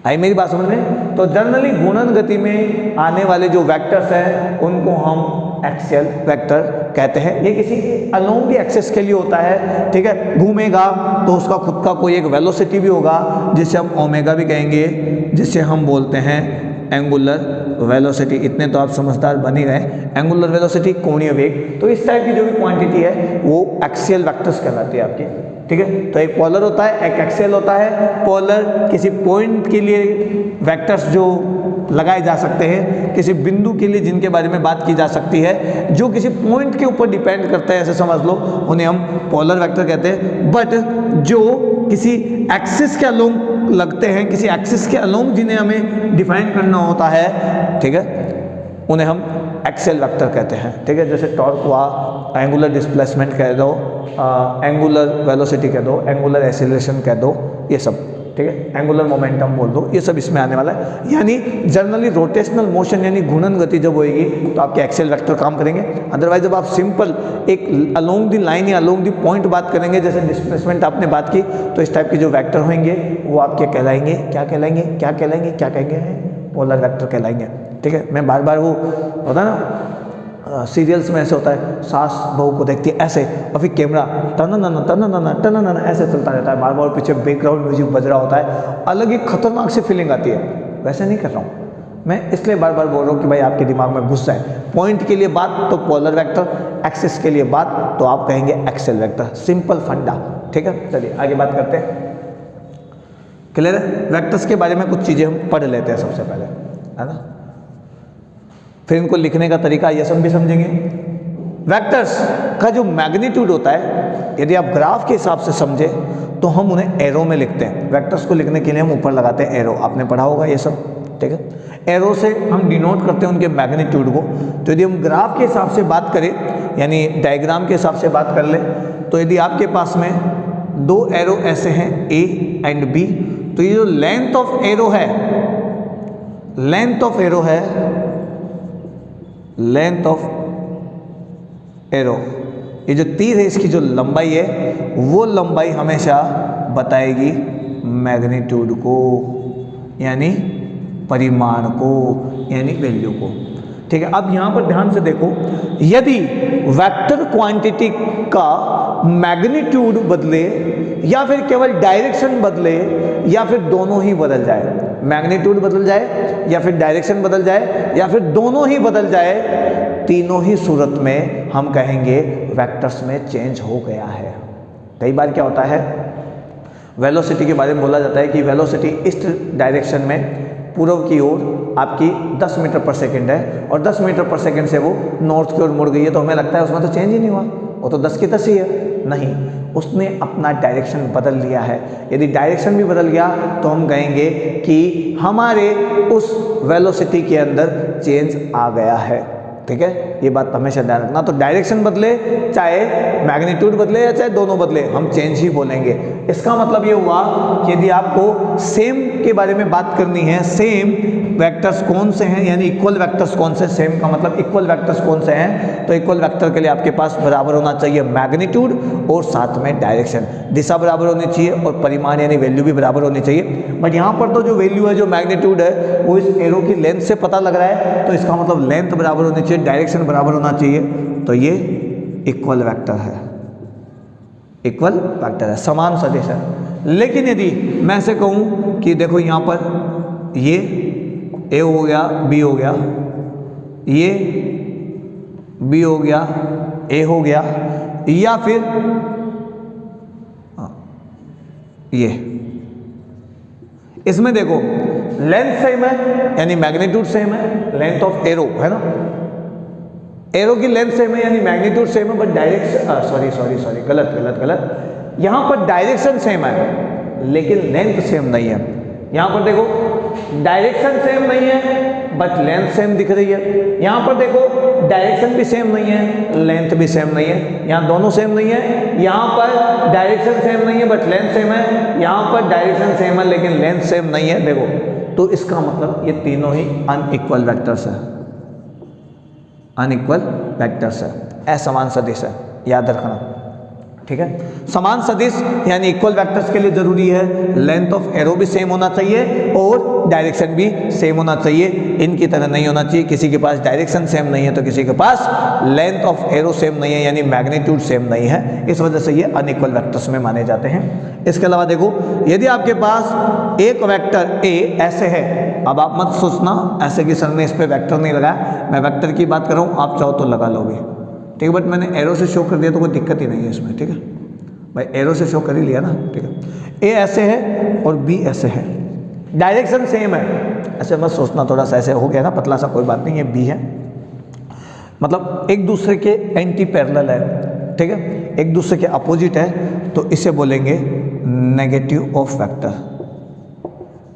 आई मेरी बात समझ में? तो जनरली घूर्णन गति में आने वाले जो वेक्टर्स हैं उनको हम एक्सियल वेक्टर कहते हैं। ये किसी अलोंग की एक्सिस के लिए होता है, ठीक है। घूमेगा तो उसका खुद का कोई एक वेलोसिटी भी होगा जिसे हम ओमेगा भी कहेंगे, जिसे हम बोलते हैं एंगुलर वेलोसिटी। इतने तो आप समझदार बन ही गए। एंगुलर वेलोसिटी कोणीय वेग। तो इस टाइप की जो भी क्वांटिटी है वो एक्सियल वेक्टर्स कहलाती है आपकी, ठीक है। तो एक पोलर होता है, एक एक्सियल होता है। पोलर किसी पॉइंट के लिए वेक्टर्स जो लगाए जा सकते हैं, किसी बिंदु के लिए जिनके बारे में बात की जा सकती है, जो किसी पॉइंट के ऊपर डिपेंड करता है, ऐसे समझ लो, उन्हें हम पोलर वेक्टर कहते हैं। बट जो किसी एक्सिस के अलोंग लगते हैं, किसी एक्सिस के अलोंग जिन्हें हमें डिफाइन करना होता है, ठीक है, उन्हें हम एक्सियल वेक्टर कहते हैं, ठीक है। जैसे टॉर्क हुआ, एंगुलर डिस्प्लेसमेंट कह दो, एंगुलर वेलोसिटी कह दो, एंगुलर एक्सीलरेशन कह दो, ये सब, ठीक है। एंगुलर मोमेंटम बोल दो, ये सब इसमें आने वाला है। यानी जनरली रोटेशनल मोशन यानी घूर्णन गति जब होएगी तो आपके एक्सियल वेक्टर काम करेंगे। अदरवाइज जब आप सिंपल एक अलोंग द लाइन या अलोंग द पॉइंट बात करेंगे, जैसे डिस्प्लेसमेंट आपने बात की, तो इस टाइप के जो वेक्टर होंगे वो आपके कहलाएंगे, क्या कहलाएंगे, क्या कहलाएंगे, क्या कहेंगे, पोलर वेक्टर कहलाएंगे, ठीक है। मैं बार बार वो होता है ना सीरियल्स में ऐसे होता है, सास बहू को देखती है ऐसे, और फिर कैमरा टन ऐसे चलता रहता है, बार बार पीछे बैकग्राउंड म्यूजिक बज रहा होता है, अलग ही खतरनाक सी फीलिंग आती है। वैसे नहीं कर रहा हूँ मैं, इसलिए बार बार बोल रहा हूँ कि भाई आपके दिमाग में घुस जाए। पॉइंट के लिए बात तो पोलर वेक्टर, एक्सिस के लिए बात तो आप कहेंगे एक्सियल वेक्टर। सिंपल फंडा, ठीक है। चलिए आगे बात करते हैं। क्लियर है? वेक्टर्स के बारे में कुछ चीज़ें हम पढ़ लेते हैं सबसे पहले, है ना, फिर इनको लिखने का तरीका ये सब भी समझेंगे। वेक्टर्स का जो मैग्नीट्यूड होता है, यदि आप ग्राफ के हिसाब से समझे तो हम उन्हें एरो में लिखते हैं। वेक्टर्स को लिखने के लिए हम ऊपर लगाते हैं एरो, आपने पढ़ा होगा ये सब, ठीक है। एरो से हम डिनोट करते हैं उनके मैग्नीट्यूड को। तो यदि हम ग्राफ के हिसाब से बात करें, यानी डायग्राम के हिसाब से बात कर ले, तो यदि आपके पास में दो एरो ऐसे हैं ए एंड बी, तो ये जो लेंथ ऑफ एरो है, लेंथ ऑफ एरो है, लेंथ ऑफ एरो, ये जो तीर है इसकी जो लंबाई है वो लंबाई हमेशा बताएगी मैग्नीट्यूड को, यानी परिमाण को, यानी वैल्यू को, ठीक है। अब यहां पर ध्यान से देखो, यदि वेक्टर क्वांटिटी का मैग्नीट्यूड बदले या फिर केवल डायरेक्शन बदले या फिर दोनों ही बदल जाए, मैग्नीट्यूड बदल जाए या फिर डायरेक्शन बदल जाए या फिर दोनों ही बदल जाए, तीनों ही सूरत में हम कहेंगे वेक्टर्स में चेंज हो गया है। कई बार क्या होता है, वेलोसिटी के बारे में बोला जाता है कि वेलोसिटी इस डायरेक्शन में पूर्व की ओर आपकी 10 मीटर पर सेकंड है और 10 मीटर पर सेकंड से वो नॉर्थ की ओर मुड़ गई है, तो हमें लगता है उसमें तो चेंज ही नहीं हुआ, वो तो 10 की 10 ही है। नहीं, उसने अपना डायरेक्शन बदल लिया है। यदि डायरेक्शन भी बदल गया तो हम कहेंगे कि हमारे उस वेलोसिटी के अंदर चेंज आ गया है, ठीक है। ये बात हमेशा ध्यान रखना। तो डायरेक्शन बदले, चाहे मैग्नीट्यूड बदले या चाहे दोनों बदले, हम चेंज ही बोलेंगे। इसका मतलब ये हुआ कि यदि आपको सेम के बारे में बात करनी है, सेम वेक्टर्स कौन से हैं, यानी इक्वल वेक्टर्स कौन से, सेम का मतलब इक्वल वेक्टर्स कौन से हैं, तो इक्वल वेक्टर के लिए आपके पास बराबर होना चाहिए मैग्नीट्यूड और साथ में डायरेक्शन, दिशा बराबर होनी चाहिए और परिमाण यानी वैल्यू भी बराबर होनी चाहिए। बट यहाँ पर तो जो वैल्यू है, जो मैग्नीट्यूड है, वो इस एरो की लेंथ से पता लग रहा है, तो इसका मतलब लेंथ बराबर होनी चाहिए, डायरेक्शन बराबर होना चाहिए, तो ये इक्वल वेक्टर है, इक्वल वेक्टर है, समान सदिश है। लेकिन यदि मैं ऐसे कहूं कि देखो यहां पर ये ए हो गया, बी हो गया, ये बी हो गया, ए हो गया, या फिर ये, इसमें देखो लेंथ सेम है यानी मैग्नीट्यूड सेम है, लेंथ ऑफ एरो है ना, एरो की लेंथ सेम है यानी मैग्नीट्यूड सेम है, बट डायरेक्शन, सॉरी गलत, यहाँ पर डायरेक्शन सेम है लेकिन लेंथ सेम नहीं है। यहाँ पर देखो डायरेक्शन सेम नहीं है बट लेंथ सेम दिख रही है। यहाँ पर देखो डायरेक्शन भी सेम नहीं है, लेंथ भी सेम नहीं है। यहाँ दोनों सेम नहीं है। यहाँ पर डायरेक्शन सेम नहीं है बट लेंथ सेम है। यहाँ पर डायरेक्शन सेम है लेकिन लेंथ सेम नहीं है। देखो तो इसका मतलब ये तीनों ही अनइक्वल वेक्टर्स है, अनइक्वल वेक्टर्स है, असमान सदिश है, याद रखना। ठीक है, समान सदिश यानी इक्वल वेक्टर्स के लिए जरूरी है लेंथ ऑफ एरो भी सेम होना चाहिए और डायरेक्शन भी सेम होना चाहिए। इनकी तरह नहीं होना चाहिए, किसी के पास डायरेक्शन सेम नहीं है तो किसी के पास लेंथ ऑफ एरो सेम नहीं है यानी मैग्नीट्यूड सेम नहीं है। इस वजह से ये अनइक्वल वेक्टर्स में माने जाते हैं। इसके अलावा देखो यदि आपके पास एक वेक्टर ए ऐसे है, अब आप मत सोचना ऐसे कि सर ने इस पर वेक्टर नहीं लगाया, मैं वेक्टर की बात कर रहा हूँ, आप चाहो तो लगा लोगे। ठीक है, बट मैंने एरो से शो कर दिया तो कोई दिक्कत ही नहीं है इसमें। ठीक है भाई, एरो से शो कर ही लिया ना। ठीक है, ए ऐसे है और बी ऐसे है, डायरेक्शन सेम है, ऐसे मत सोचना, थोड़ा सा ऐसे हो गया ना पतला सा, कोई बात नहीं, ये बी है, मतलब एक दूसरे के एंटी पैरेलल है। ठीक है, एक दूसरे के अपोजिट है तो इसे बोलेंगे negative of vector,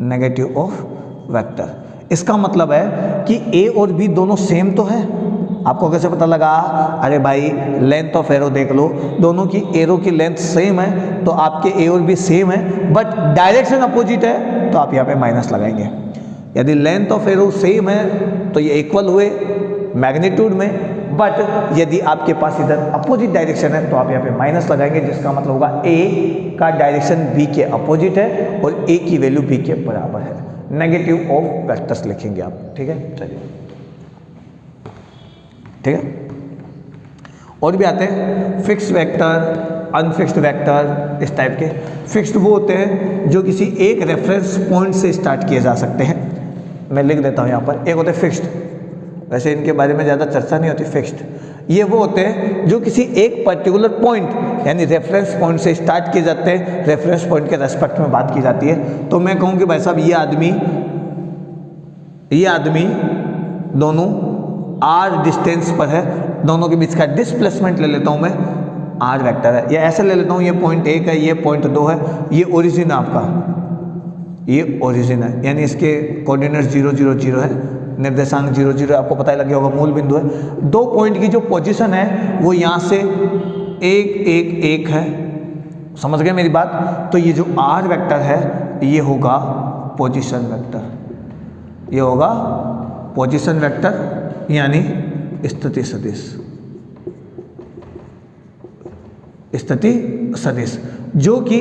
negative of vector. इसका मतलब है कि ए और बी दोनों सेम तो है। आपको कैसे पता लगा? अरे भाई लेंथ ऑफ एरो देख लो, दोनों की एरो की लेंथ सेम है तो आपके ए और बी सेम है बट डायरेक्शन अपोजिट है तो आप यहाँ पे माइनस लगाएंगे। यदि लेंथ ऑफ एरो सेम है तो ये इक्वल हुए मैग्नीट्यूड में, बट यदि आपके पास इधर अपोजिट डायरेक्शन है तो आप यहाँ पे माइनस लगाएंगे, जिसका मतलब होगा ए का डायरेक्शन बी के अपोजिट है और ए की वैल्यू बी के बराबर है। नेगेटिव ऑफ वेक्टर्स लिखेंगे आप। ठीक है, चलिए ठीक है। और भी आते हैं फिक्स्ड वेक्टर, अनफिक्स्ड वेक्टर, इस टाइप के। फिक्स्ड वो होते हैं जो किसी एक रेफरेंस पॉइंट से स्टार्ट किए जा सकते हैं। मैं लिख देता हूँ यहाँ पर, एक होते हैं फिक्स्ड, वैसे इनके बारे में ज़्यादा चर्चा नहीं होती। फिक्स्ड ये वो होते हैं जो किसी एक पर्टिकुलर पॉइंट यानी रेफरेंस पॉइंट से स्टार्ट किए जाते हैं, रेफरेंस पॉइंट के रेस्पेक्ट में बात की जाती है। तो मैं कहूँ कि भाई साहब ये आदमी दोनों आर डिस्टेंस पर है, दोनों के बीच का डिस्प्लेसमेंट ले लेता हूँ मैं, आर वेक्टर है, या ऐसे ले लेता हूँ ये पॉइंट 1 है, ये पॉइंट 2 है, ये ओरिजिन आपका, ये ओरिजिन है यानी इसके कोऑर्डिनेट्स 0 0 0 है, निर्देशांक 0 0, आपको पता ही लग गया होगा, मूल बिंदु है। दो पॉइंट की जो पोजीशन है वो यहाँ से 1 1 1 है, समझ गए मेरी बात? तो ये जो आर वेक्टर है ये होगा पोजीशन वेक्टर, ये होगा पोजीशन वेक्टर यानी स्थिति सदिश, स्थिति सदिश जो कि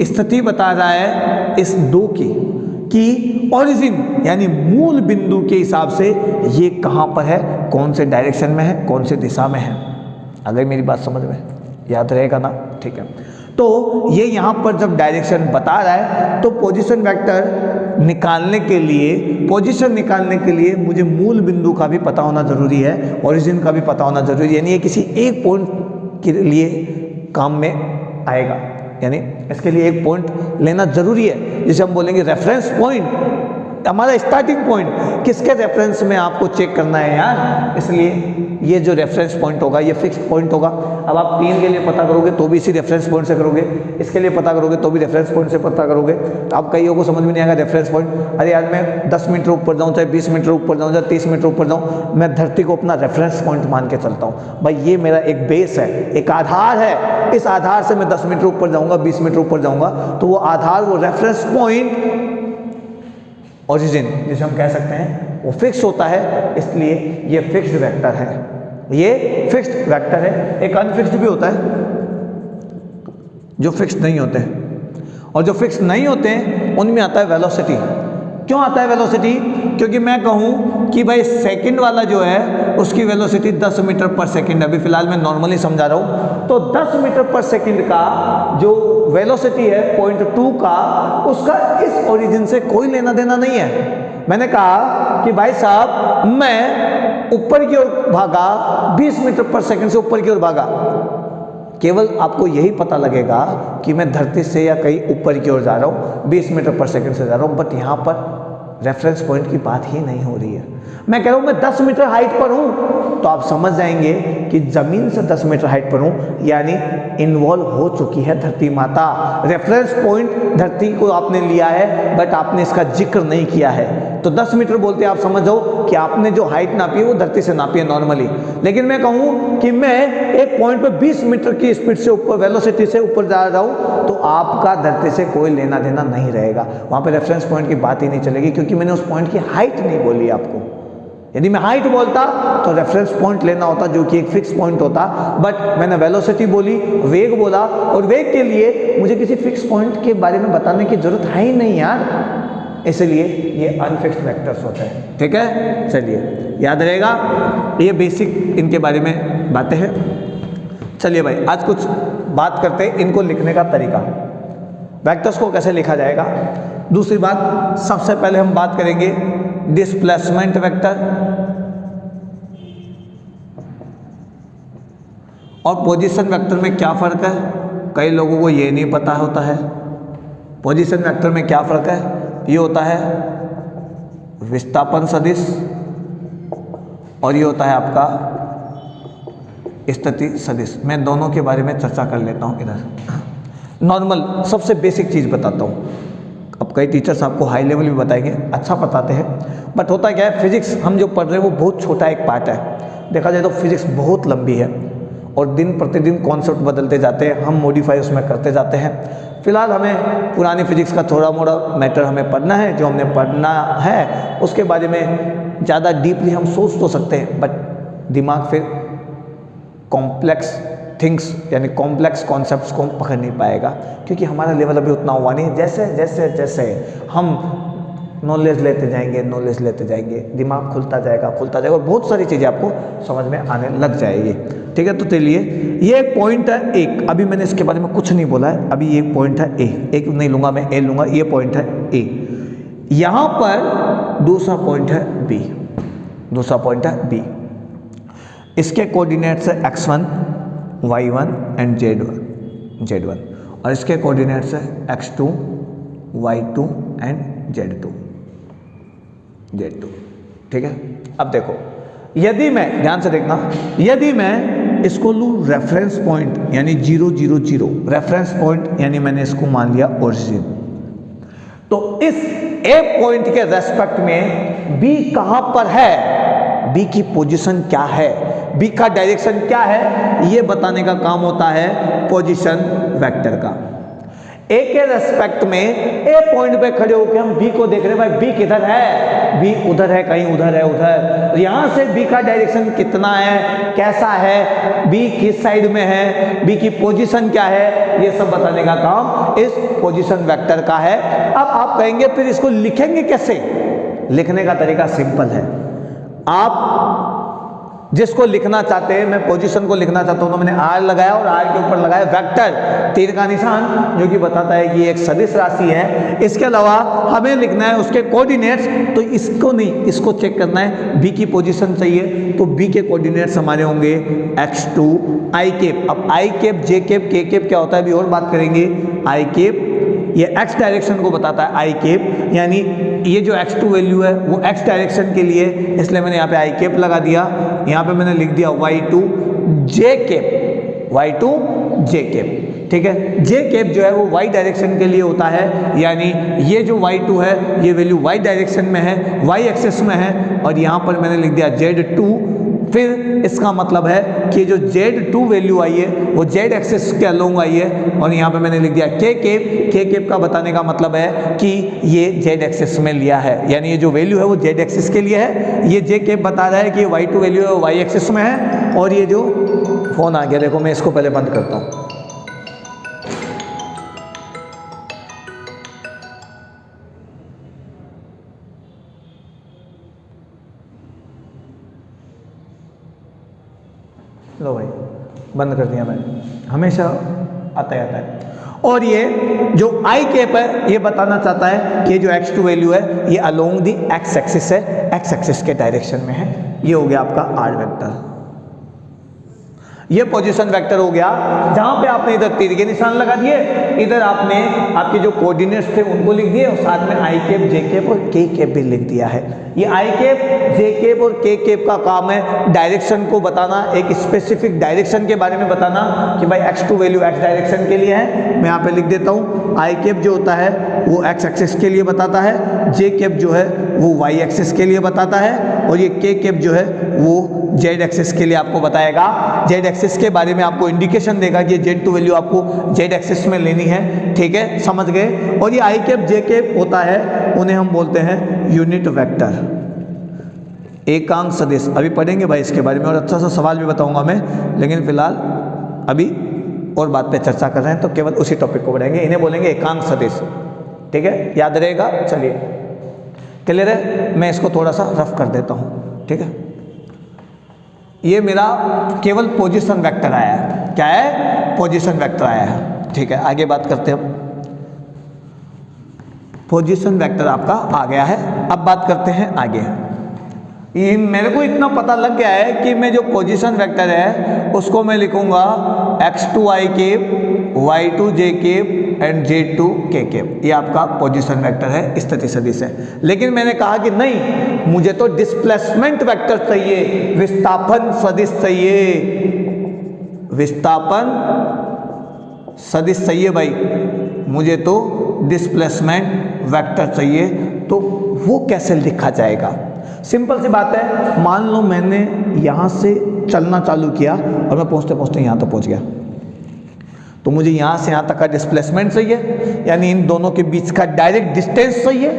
स्थिति बता रहा है इस दो की ओरिजिन यानी मूल बिंदु के हिसाब से ये कहाँ पर है, कौन से डायरेक्शन में है, कौन से दिशा में है। अगर मेरी बात समझ में याद रहेगा ना? ठीक है, तो ये यहाँ पर जब डायरेक्शन बता रहा है तो पोजीशन वेक्टर निकालने के लिए, पोजीशन निकालने के लिए मुझे मूल बिंदु का भी पता होना जरूरी है, ओरिजिन का भी पता होना जरूरी है, यानी ये किसी एक पॉइंट के लिए काम में आएगा, यानी इसके लिए एक पॉइंट लेना जरूरी है, जिसे हम बोलेंगे रेफरेंस पॉइंट, हमारा स्टार्टिंग पॉइंट। किसके रेफरेंस में आपको चेक करना है यार, इसलिए ये जो रेफरेंस पॉइंट होगा ये फिक्स्ड पॉइंट होगा। अब आप 3 के लिए पता करोगे तो भी इसी रेफरेंस पॉइंट से करोगे, इसके लिए पता करोगे तो भी रेफरेंस पॉइंट से पता करोगे। अब कईयों को समझ में नहीं आएगा रेफरेंस पॉइंट, अरे यार मैं 10 मीटर ऊपर जाऊँ, चाहे 20 मीटर ऊपर जाऊँ, चाहे 30 मीटर ऊपर जाऊँ, मैं धरती को अपना रेफरेंस पॉइंट मान के चलता हूँ। भाई ये मेरा एक बेस है, एक आधार है, इस आधार से मैं 10 मीटर ऊपर जाऊँगा, 20 मीटर ऊपर जाऊँगा, तो वो आधार, वो रेफरेंस पॉइंट ओरिजिन जिसे हम कह सकते हैं वो फिक्स होता है, इसलिए ये फिक्स्ड वेक्टर है, ये फिक्स्ड वेक्टर है। एक अनफिक्स्ड भी होता है जो फिक्स्ड नहीं होते हैं, और जो फिक्स नहीं होते हैं उनमें आता है वेलोसिटी। क्यों आता है वेलोसिटी? क्योंकि मैं कहूँ कि भाई सेकंड वाला जो है उसकी वेलोसिटी 10 मीटर पर सेकंड है, अभी फिलहाल मैं नॉर्मली समझा रहा हूँ, तो 10 मीटर पर सेकंड का जो वेलोसिटी है पॉइंट 2 का, उसका इस ओरिजिन से कोई लेना देना नहीं है। मैंने कहा कि भाई साहब मैं ऊपर की ओर भागा, 20 मीटर पर सेकंड से ऊपर की ओर भागा, केवल आपको यही पता लगेगा कि मैं धरती से या कहीं ऊपर की ओर जा रहा हूँ, 20 मीटर पर सेकंड से जा रहा हूँ, बट यहाँ पर रेफरेंस पॉइंट की बात ही नहीं हो रही है। मैं कह रहा हूं मैं 10 मीटर हाइट पर हूं तो आप समझ जाएंगे कि जमीन से 10 मीटर हाइट पर हूं, यानी इन्वॉल्व हो चुकी है धरती माता। रेफरेंस पॉइंट धरती को आपने लिया है, बट आपने इसका जिक्र नहीं किया है। तो 10 मीटर बोलते आप समझ जाओ कि आपने जो हाइट नापी है वो धरती से नापी है नॉर्मली। लेकिन मैं कहूं कि मैं एक पॉइंट पे 20 मीटर की स्पीड से ऊपर, वेलोसिटी से ऊपर जा रहा हूं, तो आपका धरती से कोई लेना देना नहीं रहेगा। वहां पे रेफरेंस पॉइंट की बात ही नहीं चलेगी, क्योंकि मैंने उस पॉइंट की हाइट नहीं बोली आपको। यदि मैं हाइट बोलता तो रेफरेंस पॉइंट लेना होता, जो कि एक फिक्स पॉइंट होता, बट मैंने वेलोसिटी बोली, वेग बोला, और वेग के लिए मुझे किसी फिक्स पॉइंट के बारे में बताने की जरूरत है ही नहीं यार, इसलिए ये अनफिक्स्ड वेक्टर्स होते हैं। ठीक है, चलिए याद रहेगा, ये बेसिक इनके बारे में बातें हैं। चलिए भाई, आज कुछ बात करते हैं इनको लिखने का तरीका, वेक्टर्स को कैसे लिखा जाएगा। दूसरी बात, सबसे पहले हम बात करेंगे डिस्प्लेसमेंट वेक्टर और पोजीशन वेक्टर में क्या फ़र्क है। कई लोगों को ये नहीं पता होता है। पोजीशन वेक्टर में क्या फ़र्क है, ये होता है विस्थापन सदिश और ये होता है आपका स्थिति सदिश। मैं दोनों के बारे में चर्चा कर लेता हूँ इधर। नॉर्मल सबसे बेसिक चीज़ बताता हूँ। अब कई टीचर्स आपको हाई लेवल भी बताएंगे, अच्छा बताते हैं, बट होता क्या है, फिजिक्स हम जो पढ़ रहे हैं वो बहुत छोटा एक पार्ट है। देखा जाए तो फिजिक्स बहुत लंबी है और दिन प्रतिदिन कॉन्सेप्ट बदलते जाते हैं, हम मॉडिफाई उसमें करते जाते हैं। फिलहाल हमें पुरानी फिजिक्स का थोड़ा मोड़ा मैटर हमें पढ़ना है, जो हमने पढ़ना है उसके बारे में ज़्यादा डीपली हम सोच तो सकते हैं, बट दिमाग फिर कॉम्प्लेक्स थिंग्स यानी कॉम्प्लेक्स कॉन्सेप्ट्स को पकड़ नहीं पाएगा, क्योंकि हमारा लेवल अभी उतना हुआ नहीं। जैसे जैसे जैसे हम नॉलेज लेते जाएंगे दिमाग खुलता जाएगा और बहुत सारी चीज़ें आपको समझ में आने लग जाएगी। ठीक है, तो चलिए, ये एक पॉइंट है एक, अभी मैंने इसके बारे में कुछ नहीं बोला है, अभी ये पॉइंट है ए, एक नहीं लूँगा मैं, ए लूँगा, ये पॉइंट है ए। यहाँ पर दूसरा पॉइंट है बी, इसके कोऑर्डिनेट्स है x1, y1 एंड z1 और इसके कोऑर्डिनेट्स है x2, y2 एंड z2। ठीक है, अब देखो, यदि मैं, ध्यान से देखना, यदि मैं इसको लूँ रेफरेंस पॉइंट यानी 0 0 0 रेफरेंस पॉइंट, यानी मैंने इसको मान लिया ओरिजिन, तो इस ए पॉइंट के रेस्पेक्ट में बी कहां पर है, बी की पोजीशन क्या है, बी का डायरेक्शन क्या है, ये बताने का काम होता है पोजीशन वेक्टर का। ए के रेस्पेक्ट में ए पॉइंट पे खड़े होकर हम बी को देख रहे हैं, भाई बी किधर है, बी उधर है, कहीं उधर है, उधर, यहां से बी का डायरेक्शन कितना है, कैसा है, बी किस साइड में है, बी की पोजीशन क्या है, ये सब बताने का काम इस पोजीशन वेक्टर का है। अब आप कहेंगे फिर इसको लिखेंगे कैसे, लिखने का तरीका सिंपल है। आप जिसको लिखना चाहते हैं, मैं पोजीशन को लिखना चाहता हूं तो मैंने आर लगाया और आर के ऊपर लगाया वेक्टर, तीर का निशान, जो कि बताता है कि एक सदिश राशि है। इसके अलावा हमें लिखना है उसके कोऑर्डिनेट्स, तो इसको नहीं, इसको चेक करना है, बी की पोजीशन चाहिए, तो बी के कोऑर्डिनेट्स हमारे होंगे x2 i कैप। अब i cap, j cap, k cap क्या होता है अभी और बात करेंगे। i कैप ये x डायरेक्शन को बताता है, i कैप, यानी ये जो x2 वैल्यू है वो x डायरेक्शन के लिए, इसलिए मैंने यहाँ पे i कैप लगा दिया। यहाँ पे मैंने लिख दिया y2 j cap, y2 j cap. ठीक है, j कैप जो है वो y डायरेक्शन के लिए होता है, यानी ये जो y2 है ये वैल्यू y डायरेक्शन में है, y एक्सिस में है, और यहाँ पर मैंने लिख दिया z2। फिर इसका मतलब है कि जो z2 वैल्यू आई है वो z एक्सिस के अलोंग आई है, और यहाँ पे मैंने लिख दिया k कैप का बताने का मतलब है कि ये z एक्सिस में लिया है, यानी ये जो वैल्यू है वो z एक्सिस के लिए है। ये j कैप बता रहा है कि y2 वैल्यू है वो y एक्सिस में है। और ये जो फोन आ गया, देखो मैं इसको पहले बंद करता हूँ। लो भाई, बंद कर दिया मैंने, हमेशा आता है। और ये जो आई कैप है ये बताना चाहता है कि जो x2 वैल्यू है ये अलोंग दी x एक्सिस है, x एक्सिस के डायरेक्शन में है। ये हो गया आपका आर वेक्टर। ये पोजीशन वेक्टर हो गया, जहां पे आपने इधर तीर के निशान लगा दिए, इधर आपने आपके जो कोऑर्डिनेट्स थे उनको लिख दिए और साथ में आई कैप, जे कैप और के कैप भी लिख दिया है। ये आई कैप, जे कैप और के कैप का काम है डायरेक्शन को बताना, एक स्पेसिफिक डायरेक्शन के बारे में बताना कि भाई x2 वैल्यू x डायरेक्शन के लिए है। मैं यहाँ पे लिख देता हूँ, आई कैप जो होता है वो x एक्सिस के लिए बताता है, जे कैप जो है वो y एक्सिस के लिए बताता है और ये के कैप जो है वो z एक्सिस के लिए आपको बताएगा। z एक्सिस के बारे में आपको इंडिकेशन देगा कि Z2 वैल्यू आपको z एक्सिस में लेनी है, ठीक है, समझ गए। और ये आई कैप, जे कैप होता है, उन्हें हम बोलते हैं यूनिट वेक्टर, एकांक सदिश। अभी पढ़ेंगे भाई इसके बारे में और अच्छा सा सवाल भी बताऊंगा मैं, लेकिन फिलहाल अभी और बात पे चर्चा कर रहे हैं तो केवल उसी टॉपिक को पढ़ेंगे। इन्हें बोलेंगे एकांक सदिश, ठीक है, याद रहेगा। चलिए क्लियर है, मैं इसको थोड़ा सा रफ कर देता हूँ, ठीक है। ये मेरा केवल पोजीशन वेक्टर आया है, क्या है, पोजीशन वेक्टर आया है, ठीक है। आगे बात करते हैं, पोजीशन वेक्टर आपका आ गया है। अब बात करते हैं आगे। ये मेरे को इतना पता लग गया है कि मैं जो पोजीशन वेक्टर है उसको मैं लिखूंगा x2 i cap, y2 j cap and z2 k cap. ये आपका पोजीशन वेक्टर है, स्थिति सदिश है। लेकिन मैंने कहा कि नहीं, मुझे तो डिस्प्लेसमेंट वेक्टर चाहिए, विस्थापन सदिश चाहिए, विस्थापन सदिश चाहिए भाई, मुझे तो डिस्प्लेसमेंट वेक्टर चाहिए। तो वो कैसे लिखा जाएगा? सिंपल सी बात है, मान लो मैंने यहाँ से चलना चालू किया और मैं पहुँचते पहुँचते यहाँ तक पहुँच गया, तो मुझे यहाँ से यहाँ तक का डिस्प्लेसमेंट चाहिए, यानी इन दोनों के बीच का डायरेक्ट डिस्टेंस चाहिए,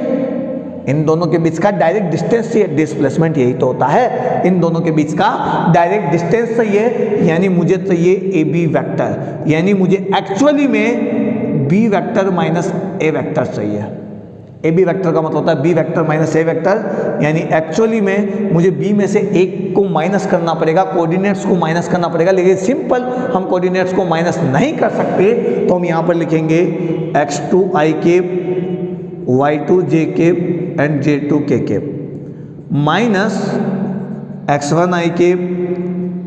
इन दोनों के बीच का डायरेक्ट डिस्टेंस चाहिए। डिस्प्लेसमेंट यही तो होता है, इन दोनों के बीच का डायरेक्ट डिस्टेंस चाहिए, यानी मुझे चाहिए ए बी वैक्टर, यानी मुझे एक्चुअली में बी वैक्टर माइनस ए वैक्टर चाहिए। ए बी वेक्टर का मतलब होता है बी वेक्टर माइनस ए वेक्टर, यानी एक्चुअली में मुझे बी में से एक को माइनस करना पड़ेगा, कोऑर्डिनेट्स को माइनस करना पड़ेगा। लेकिन सिंपल हम कोऑर्डिनेट्स को माइनस नहीं कर सकते, तो हम यहाँ पर लिखेंगे x2 i cap, y2 j cap and z2 k cap minus x1 i cap,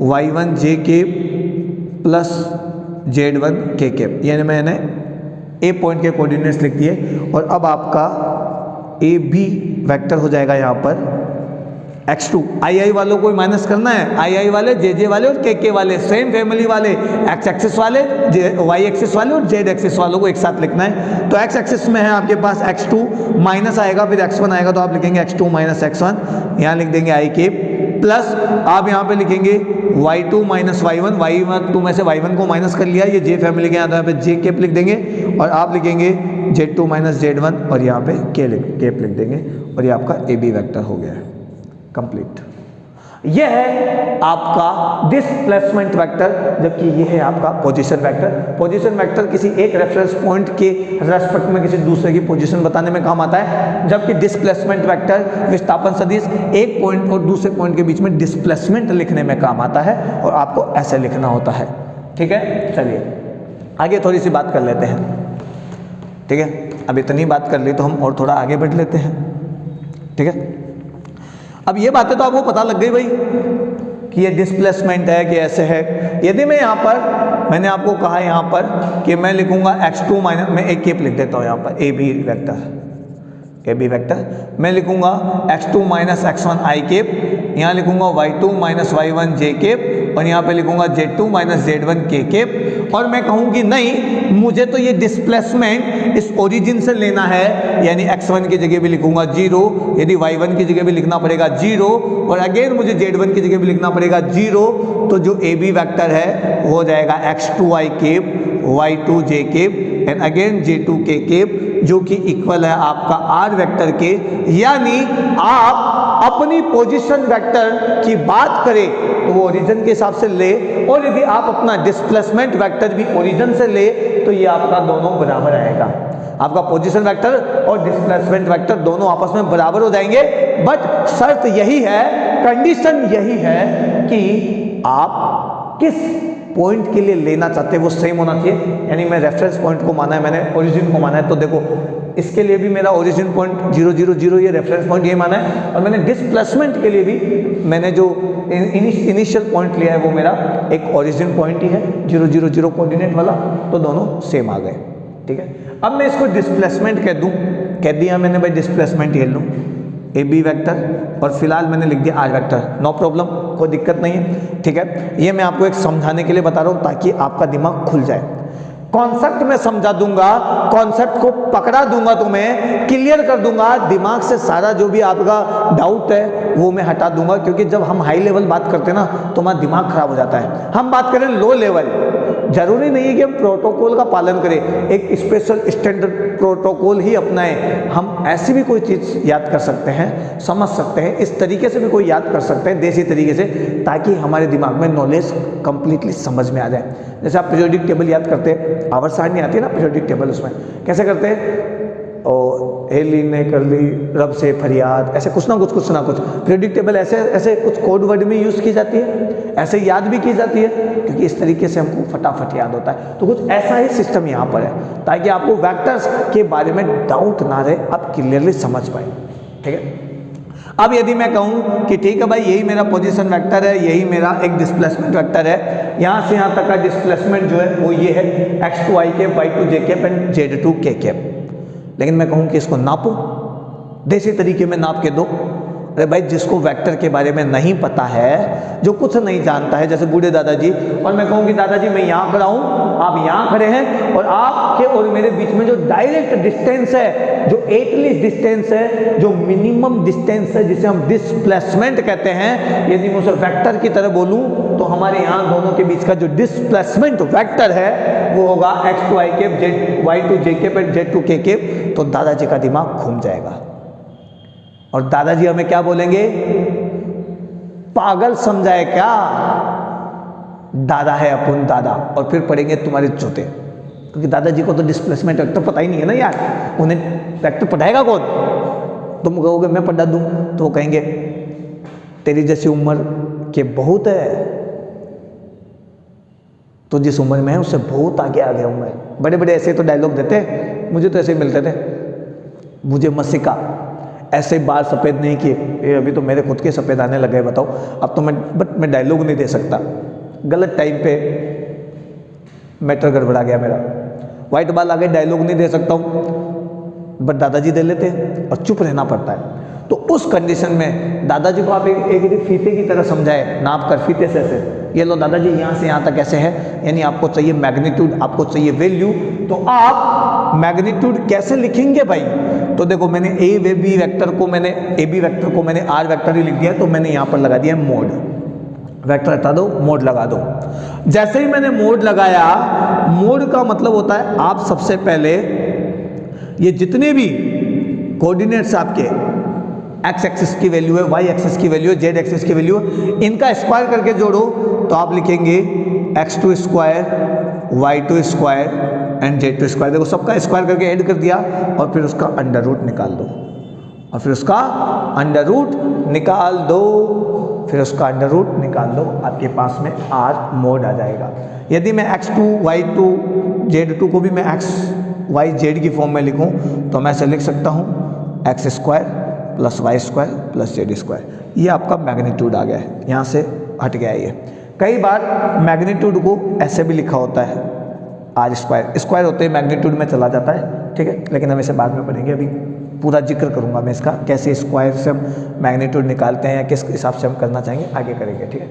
y1 j cap plus z1 k cap. यानी मैंने ए पॉइंट के कोऑर्डिनेट्स लिख दिए और अब आपका ए बी वेक्टर हो जाएगा यहाँ पर x2। आई वालों को माइनस करना है, आई वाले, जे वाले और के वाले, सेम फैमिली वाले, x एक्सिस वाले, y एक्सिस वाले और z एक्सिस वालों को एक साथ लिखना है। तो x एक्सिस में है आपके पास x2, माइनस आएगा फिर x1 आएगा, तो आप लिखेंगे x2 माइनस x1, यहाँ लिख देंगे आई कैप, प्लस आप यहाँ पे लिखेंगे y2 माइनस y1, y2 में से y1 को माइनस कर लिया, ये j फैमिली के यहाँ, तो यहाँ पे j कैप लिख देंगे और आप लिखेंगे z2 माइनस z1 और यहाँ पे कैप लिख देंगे और ये आपका ए बी वेक्टर हो गया है कंप्लीट। ये है आपका डिस्प्लेसमेंट वेक्टर, जबकि ये है आपका पोजीशन वेक्टर। पोजीशन वेक्टर किसी एक रेफरेंस पॉइंट के रेस्पेक्ट में किसी दूसरे की पोजीशन बताने में काम आता है, जबकि डिस्प्लेसमेंट वेक्टर विस्थापन सदिश एक पॉइंट और दूसरे पॉइंट के बीच में डिस्प्लेसमेंट लिखने में काम आता है और आपको ऐसे लिखना होता है, ठीक है। चलिए आगे थोड़ी सी बात कर लेते हैं, ठीक है। अब इतनी बात कर ली तो हम और थोड़ा आगे बढ़ लेते हैं, ठीक है। अब ये बातें तो आपको पता लग गई भाई कि ये डिस्प्लेसमेंट है कि ऐसे है। यदि मैं यहाँ पर, मैंने आपको कहा यहाँ पर कि मैं लिखूंगा x2 माइनस, मैं एक कैप लिख देता हूँ यहाँ पर A B vector, A B vector मैं लिखूंगा x2 minus x1 i cap, यहाँ लिखूंगा y2 minus y1 j cap और यहाँ पे लिखूंगा z2 minus z1 k cap. और मैं कहूँ कि नहीं, मुझे तो ये डिस्प्लेसमेंट इस ओरिजिन से लेना है, यानी x1 की जगह भी लिखूंगा 0, यदि y1 की जगह भी लिखना पड़ेगा 0 और अगेन मुझे z1 की जगह भी लिखना पड़ेगा 0। तो जो ए बी वैक्टर है वो हो जाएगा x2 i cap, y2 j cap and again j2 k cap, जो कि इक्वल है आपका r वेक्टर के। यानी आप अपनी पोजीशन वेक्टर की बात करें तो वो ओरिजिन के हिसाब से ले, और यदि आप अपना डिस्प्लेसमेंट वेक्टर भी ओरिजिन से ले तो ये आपका दोनों बराबर आएगा। आपका पोजीशन वेक्टर और डिस्प्लेसमेंट वेक्टर दोनों आपस में बराबर हो जाएंगे। बट शर्त यही है, कंडीशन यही है कि आप किस पॉइंट के लिए लेना चाहते हैं वो सेम होना चाहिए। यानी मैं रेफरेंस पॉइंट को माना है, मैंने ओरिजिन को माना है, तो देखो इसके लिए भी मेरा ओरिजिन पॉइंट 0 0 0 ये रेफरेंस पॉइंट ये माना है, और मैंने डिस्प्लेसमेंट के लिए भी मैंने जो इनिशियल पॉइंट लिया है वो मेरा एक ओरिजिन पॉइंट ही है 0 0 0 कोऑर्डिनेट वाला, तो दोनों सेम आ गए। ठीक है, अब मैं इसको डिस्प्लेसमेंट कह दूं, कह दिया मैंने भाई डिस्प्लेसमेंट ये लो ए बी वैक्टर, और फिलहाल मैंने लिख दिया आर वैक्टर, नो प्रॉब्लम, कोई दिक्कत नहीं है। ठीक है, ये मैं आपको एक समझाने के लिए बता रहा हूँ ताकि आपका दिमाग खुल जाए। कॉन्सेप्ट में समझा दूंगा, कॉन्सेप्ट को पकड़ा दूंगा, तुम्हें क्लियर कर दूंगा, दिमाग से सारा जो भी आपका डाउट है वो मैं हटा दूंगा, क्योंकि जब हम हाई लेवल बात करते हैं ना तो हमारा दिमाग खराब हो जाता है। हम बात करें लो लेवल, जरूरी नहीं है कि हम प्रोटोकॉल का पालन करें, एक स्पेशल स्टैंडर्ड प्रोटोकॉल ही अपनाएं। हम ऐसी भी कोई चीज़ याद कर सकते हैं, समझ सकते हैं, इस तरीके से भी कोई याद कर सकते हैं देसी तरीके से, ताकि हमारे दिमाग में नॉलेज कंप्लीटली समझ में आ जाए। जैसे आप पीरियोडिक टेबल याद करते हैं, आवर्त सारणी आती है ना पीरियोडिक टेबल, उसमें कैसे करते हैं, और हेली ने कर ली रब से फरियाद, ऐसे कुछ ना कुछ पीरियोडिक टेबल ऐसे ऐसे कुछ कोड वर्ड में यूज़ की जाती है, ऐसे याद भी की जाती है, क्योंकि इस तरीके से हमको फटाफट याद होता है। तो कुछ ऐसा ही सिस्टम यहाँ पर है, ताकि आपको वेक्टर्स के बारे में डाउट ना रहे, आप क्लियरली समझ पाए। ठीक है, अब यदि मैं कहूँ कि ठीक है भाई यही मेरा पोजीशन वेक्टर है, यही मेरा एक डिस्प्लेसमेंट वेक्टर है, यहाँ से यहाँ तक का डिस्प्लेसमेंट जो है वो ये है x to y cap, y to j cap and z to k cap. लेकिन मैं कहूँ कि इसको नापो, देसी तरीके में नाप के दो। अरे भाई जिसको वेक्टर के बारे में नहीं पता है, जो कुछ नहीं जानता है, जैसे बूढ़े दादाजी, और मैं कहूँ कि दादाजी मैं यहाँ खड़ा हूँ, आप यहाँ खड़े हैं, और आपके और मेरे बीच में जो डायरेक्ट डिस्टेंस है, जो एटलीस्ट डिस्टेंस है, जो मिनिमम डिस्टेंस है, जिसे हम डिस्प्लेसमेंट कहते हैं, यदि मैं उसे वेक्टर की तरह बोलूँ तो हमारे यहाँ दोनों के बीच का जो डिस्प्लेसमेंट वेक्टर है वो होगा x to y cap, y to j cap and z to k cap. तो दादाजी का दिमाग घूम जाएगा, और दादाजी हमें क्या बोलेंगे, पागल समझाए क्या, दादा है अपन दादा, और फिर पढ़ेंगे तुम्हारे जूते, क्योंकि दादाजी को तो डिस्प्लेसमेंट वेक्टर पता ही नहीं है ना यार, उन्हें वेक्टर पढ़ाएगा कौन। तुम कहोगे मैं पढ़ा दूं, तो वो कहेंगे तेरी जैसी उम्र के बहुत है, तो जिस उम्र में है उससे बहुत आगे आ गया हूं मैं। बड़े बड़े ऐसे तो डायलॉग देते, मुझे तो ऐसे ही मिलते थे, मुझे मत सिखा, ऐसे बाल सफ़ेद नहीं किए, अभी तो मेरे खुद के सफ़ेद आने लगे, बताओ अब तो मैं डायलॉग नहीं दे सकता, गलत टाइम पे मैटर गड़बड़ा गया मेरा, वाइट बाल आ गए, डायलॉग नहीं दे सकता हूँ, बट दादाजी दे लेते हैं और चुप रहना पड़ता है। तो उस कंडीशन में दादाजी को आप एक फीते की तरह समझाए, नाप कर फीते से ऐसे, ये लो दादाजी यहाँ से यहाँ तक ऐसे है, यानी आपको चाहिए मैग्नीट्यूड, आपको चाहिए वैल्यू, तो आप मैग्नीट्यूड कैसे लिखेंगे भाई। तो देखो मैंने ए बी वेक्टर को मैंने आर वेक्टर ही लिख दिया, तो मैंने यहाँ पर लगा दिया मोड, वेक्टर हटा दो, मोड लगा दो। जैसे ही मैंने मोड लगाया, मोड का मतलब होता है आप सबसे पहले ये जितने भी कोऑर्डिनेट्स आपके एक्स एक्सिस की वैल्यू है, वाई एक्सिस की वैल्यू है, जेड एक्सिस की वैल्यू है, इनका स्क्वायर करके जोड़ो, तो आप लिखेंगे x to square, y to square and z to square. देखो सबका स्क्वायर करके ऐड कर दिया, और फिर उसका अंडर रूट निकाल दो, और फिर उसका अंडर रूट निकाल दो, फिर उसका अंडर रूट निकाल दो, आपके पास में आर मोड आ जाएगा। यदि मैं x2 y2 z2 को भी मैं x y z की फॉर्म में लिखूं, तो मैं ऐसे लिख सकता हूं x square plus y square plus z square. ये आपका मैग्नीट्यूड आ गया है, यहाँ से हट गया है ये। कई बार मैग्नीट्यूड को ऐसे भी लिखा होता है आर स्क्वायर, स्क्वायर होते ही मैग्नीट्यूड में चला जाता है, ठीक है, लेकिन हम इसे बाद में पढ़ेंगे। अभी पूरा जिक्र करूंगा मैं इसका, कैसे स्क्वायर से हम मैग्नीट्यूड निकालते हैं या किस हिसाब से हम करना चाहेंगे, आगे करेंगे, ठीक है।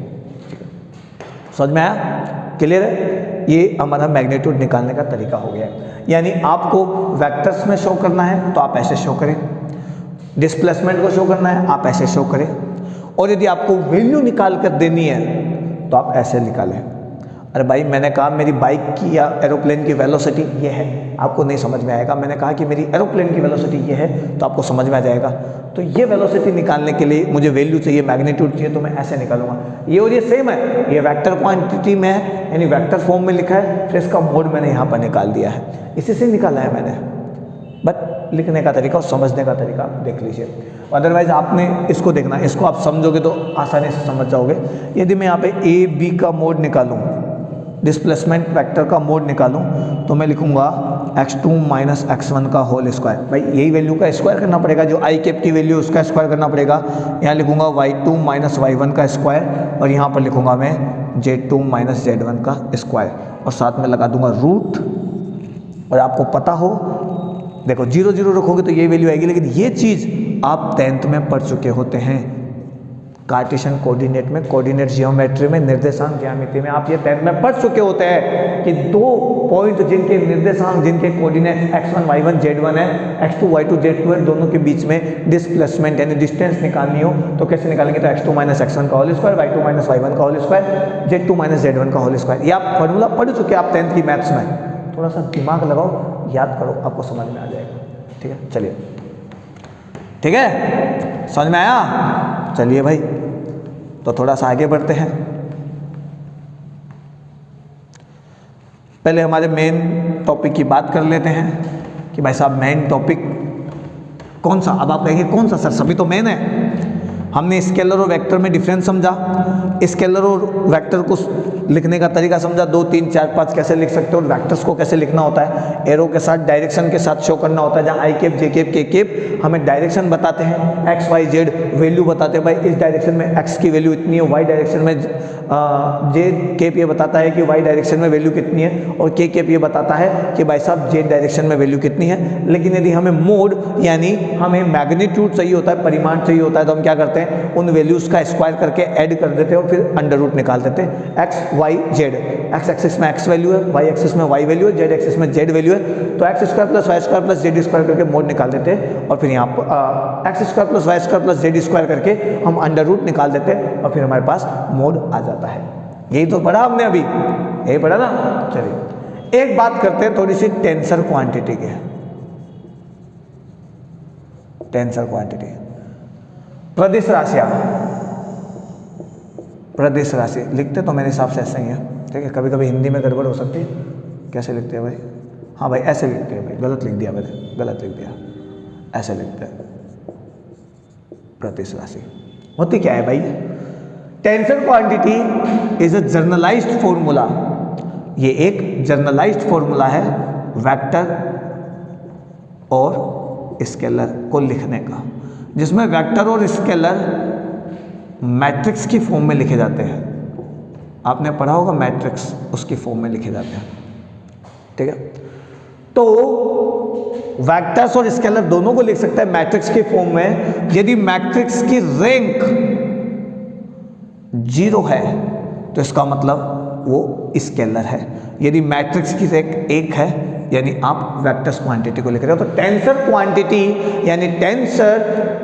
समझ में आया, क्लियर है। ये हमारा मैग्नीट्यूड निकालने का तरीका हो गया है। यानी आपको वेक्टर्स में शो करना है तो आप ऐसे शो करें, डिस्प्लेसमेंट को शो करना है आप ऐसे शो करें, और यदि आपको वैल्यू निकाल कर देनी है तो आप ऐसे निकालें। अरे भाई मैंने कहा मेरी बाइक की या एरोप्लेन की वेलोसिटी ये है, आपको नहीं समझ में आएगा। मैंने कहा कि मेरी एरोप्लेन की वेलोसिटी ये है, तो आपको समझ में आ जाएगा। तो ये वेलोसिटी निकालने के लिए मुझे वैल्यू चाहिए, मैग्नीट्यूड चाहिए, तो मैं ऐसे निकालूंगा। ये और ये सेम है, ये वेक्टर क्वांटिटी में है, यानी वेक्टर फॉर्म में लिखा है, फिर इसका मोड मैंने यहाँ पर निकाल दिया है, इसी से निकाला है मैंने। बट लिखने का तरीका और समझने का तरीका आप देख लीजिए, अदरवाइज आपने इसको देखना, इसको आप समझोगे तो आसानी से समझ जाओगे। यदि मैं यहाँ पे ए बी का मोड निकालूँ, डिस्प्लेसमेंट वेक्टर का मोड निकालूं तो मैं लिखूंगा x2 माइनस x1 का होल स्क्वायर। भाई यही वैल्यू का स्क्वायर करना पड़ेगा, जो आई कैप की वैल्यू उसका स्क्वायर करना पड़ेगा। यहाँ लिखूंगा y2 माइनस y1 का स्क्वायर और यहाँ पर लिखूंगा मैं z2 माइनस z1 का स्क्वायर और साथ में लगा दूंगा रूट। और आपको पता हो, देखो 0 0 रखोगे तो ये वैल्यू आएगी, लेकिन ये चीज़ आप 10th में पढ़ चुके होते हैं। कार्टेशियन कोऑर्डिनेट में, कोऑर्डिनेट जियोमेट्री में, निर्देशांक ज्यामिति में आप ये 10th में पढ़ चुके होते हैं कि दो पॉइंट जिनके निर्देशांक, जिनके कोऑर्डिनेट x1 y1 z1 है, x2 y2 z2 है, दोनों के बीच में डिस्प्लेसमेंट यानी डिस्टेंस निकालनी हो तो कैसे निकालेंगे? तो x2 माइनस x1 का whole square, y2 minus y1 का whole square, z2 minus z1 का होल स्क्वायर। ये आप फॉर्मूला पढ़ चुके हैं आप 10th की मैथ्स में। थोड़ा सा दिमाग लगाओ, याद करो, आपको समझ में आ जाएगा। ठीक है, चलिए, ठीक है, समझ में आया? चलिए भाई, तो थोड़ा सा आगे बढ़ते हैं। पहले हमारे मेन टॉपिक की बात कर लेते हैं कि भाई साहब मेन टॉपिक कौन सा? अब आप कहेंगे कौन सा सर, सभी तो मेन है। हमने स्केलर और वेक्टर में डिफरेंस समझा, स्केलर और वेक्टर को लिखने का तरीका समझा, 2 3 4 5 कैसे लिख सकते हो और वेक्टर्स को कैसे लिखना होता है, एरो के साथ डायरेक्शन के साथ शो करना होता है। जहाँ आई कैप जे कैप के कैप हमें डायरेक्शन बताते हैं, एक्स वाई जेड वैल्यू बताते हैं, भाई इस डायरेक्शन में एक्स की वैल्यू इतनी है, वाई डायरेक्शन में जे कैप ये बताता है कि वाई डायरेक्शन में वैल्यू कितनी है, और के कैप ये बताता है कि भाई साहब जेड डायरेक्शन में वैल्यू कितनी है। लेकिन यदि हमें मोड यानी हमें मैग्नीट्यूड चाहिए होता है, परिमाण चाहिए होता है, तो हम क्या करते हैं? उन वैल्यूज का स्क्वायर करके ऐड कर देते हैं और फिर अंडर रूट निकाल देते हैं। X y z, x axis में एक्स वैल्यू है, वाई एक्सिस में वाई वैल्यू है, जेड एक्सिस में जेड वैल्यू है, तो x square plus y square plus z square करके मोड निकाल देते हैं और फिर यहाँ पर x square plus y square plus z square करके हम अंडर रूट निकाल देते हैं और फिर हमारे पास मोड आ जाता है। यही तो पढ़ा हमने अभी, यही पढ़ा ना। चलिए एक बात करते हैं थोड़ी सी टेंसर क्वांटिटी के। टेंसर क्वांटिटी, प्रदिश राशियां, प्रदिश राशि लिखते तो मेरे हिसाब से ऐसे ही है। ठीक है, कभी कभी हिंदी में गड़बड़ हो सकती है। कैसे लिखते हैं भाई? हाँ भाई ऐसे लिखते हैं भाई, गलत लिख दिया मैंने, गलत लिख दिया, ऐसे लिखते हैं। प्रदिश राशि होती क्या है भाई? Tensor quantity is a generalized formula. ये एक जर्नलाइज्ड फॉर्मूला है वेक्टर और स्केलर को लिखने का, जिसमें वेक्टर और स्केलर मैट्रिक्स की फॉर्म में लिखे जाते हैं। आपने पढ़ा होगा मैट्रिक्स, उसकी फॉर्म में लिखे जाते हैं। ठीक है, तो वेक्टर्स और स्केलर दोनों को लिख सकते हैं मैट्रिक्स की फॉर्म में। यदि मैट्रिक्स की रैंक 0 है तो इसका मतलब वो स्केलर है। यदि मैट्रिक्स की रैंक 1 है यानी आप वेक्टर्स क्वांटिटी को लिख रहे हो। तो टेंसर क्वांटिटी यानी टेंसर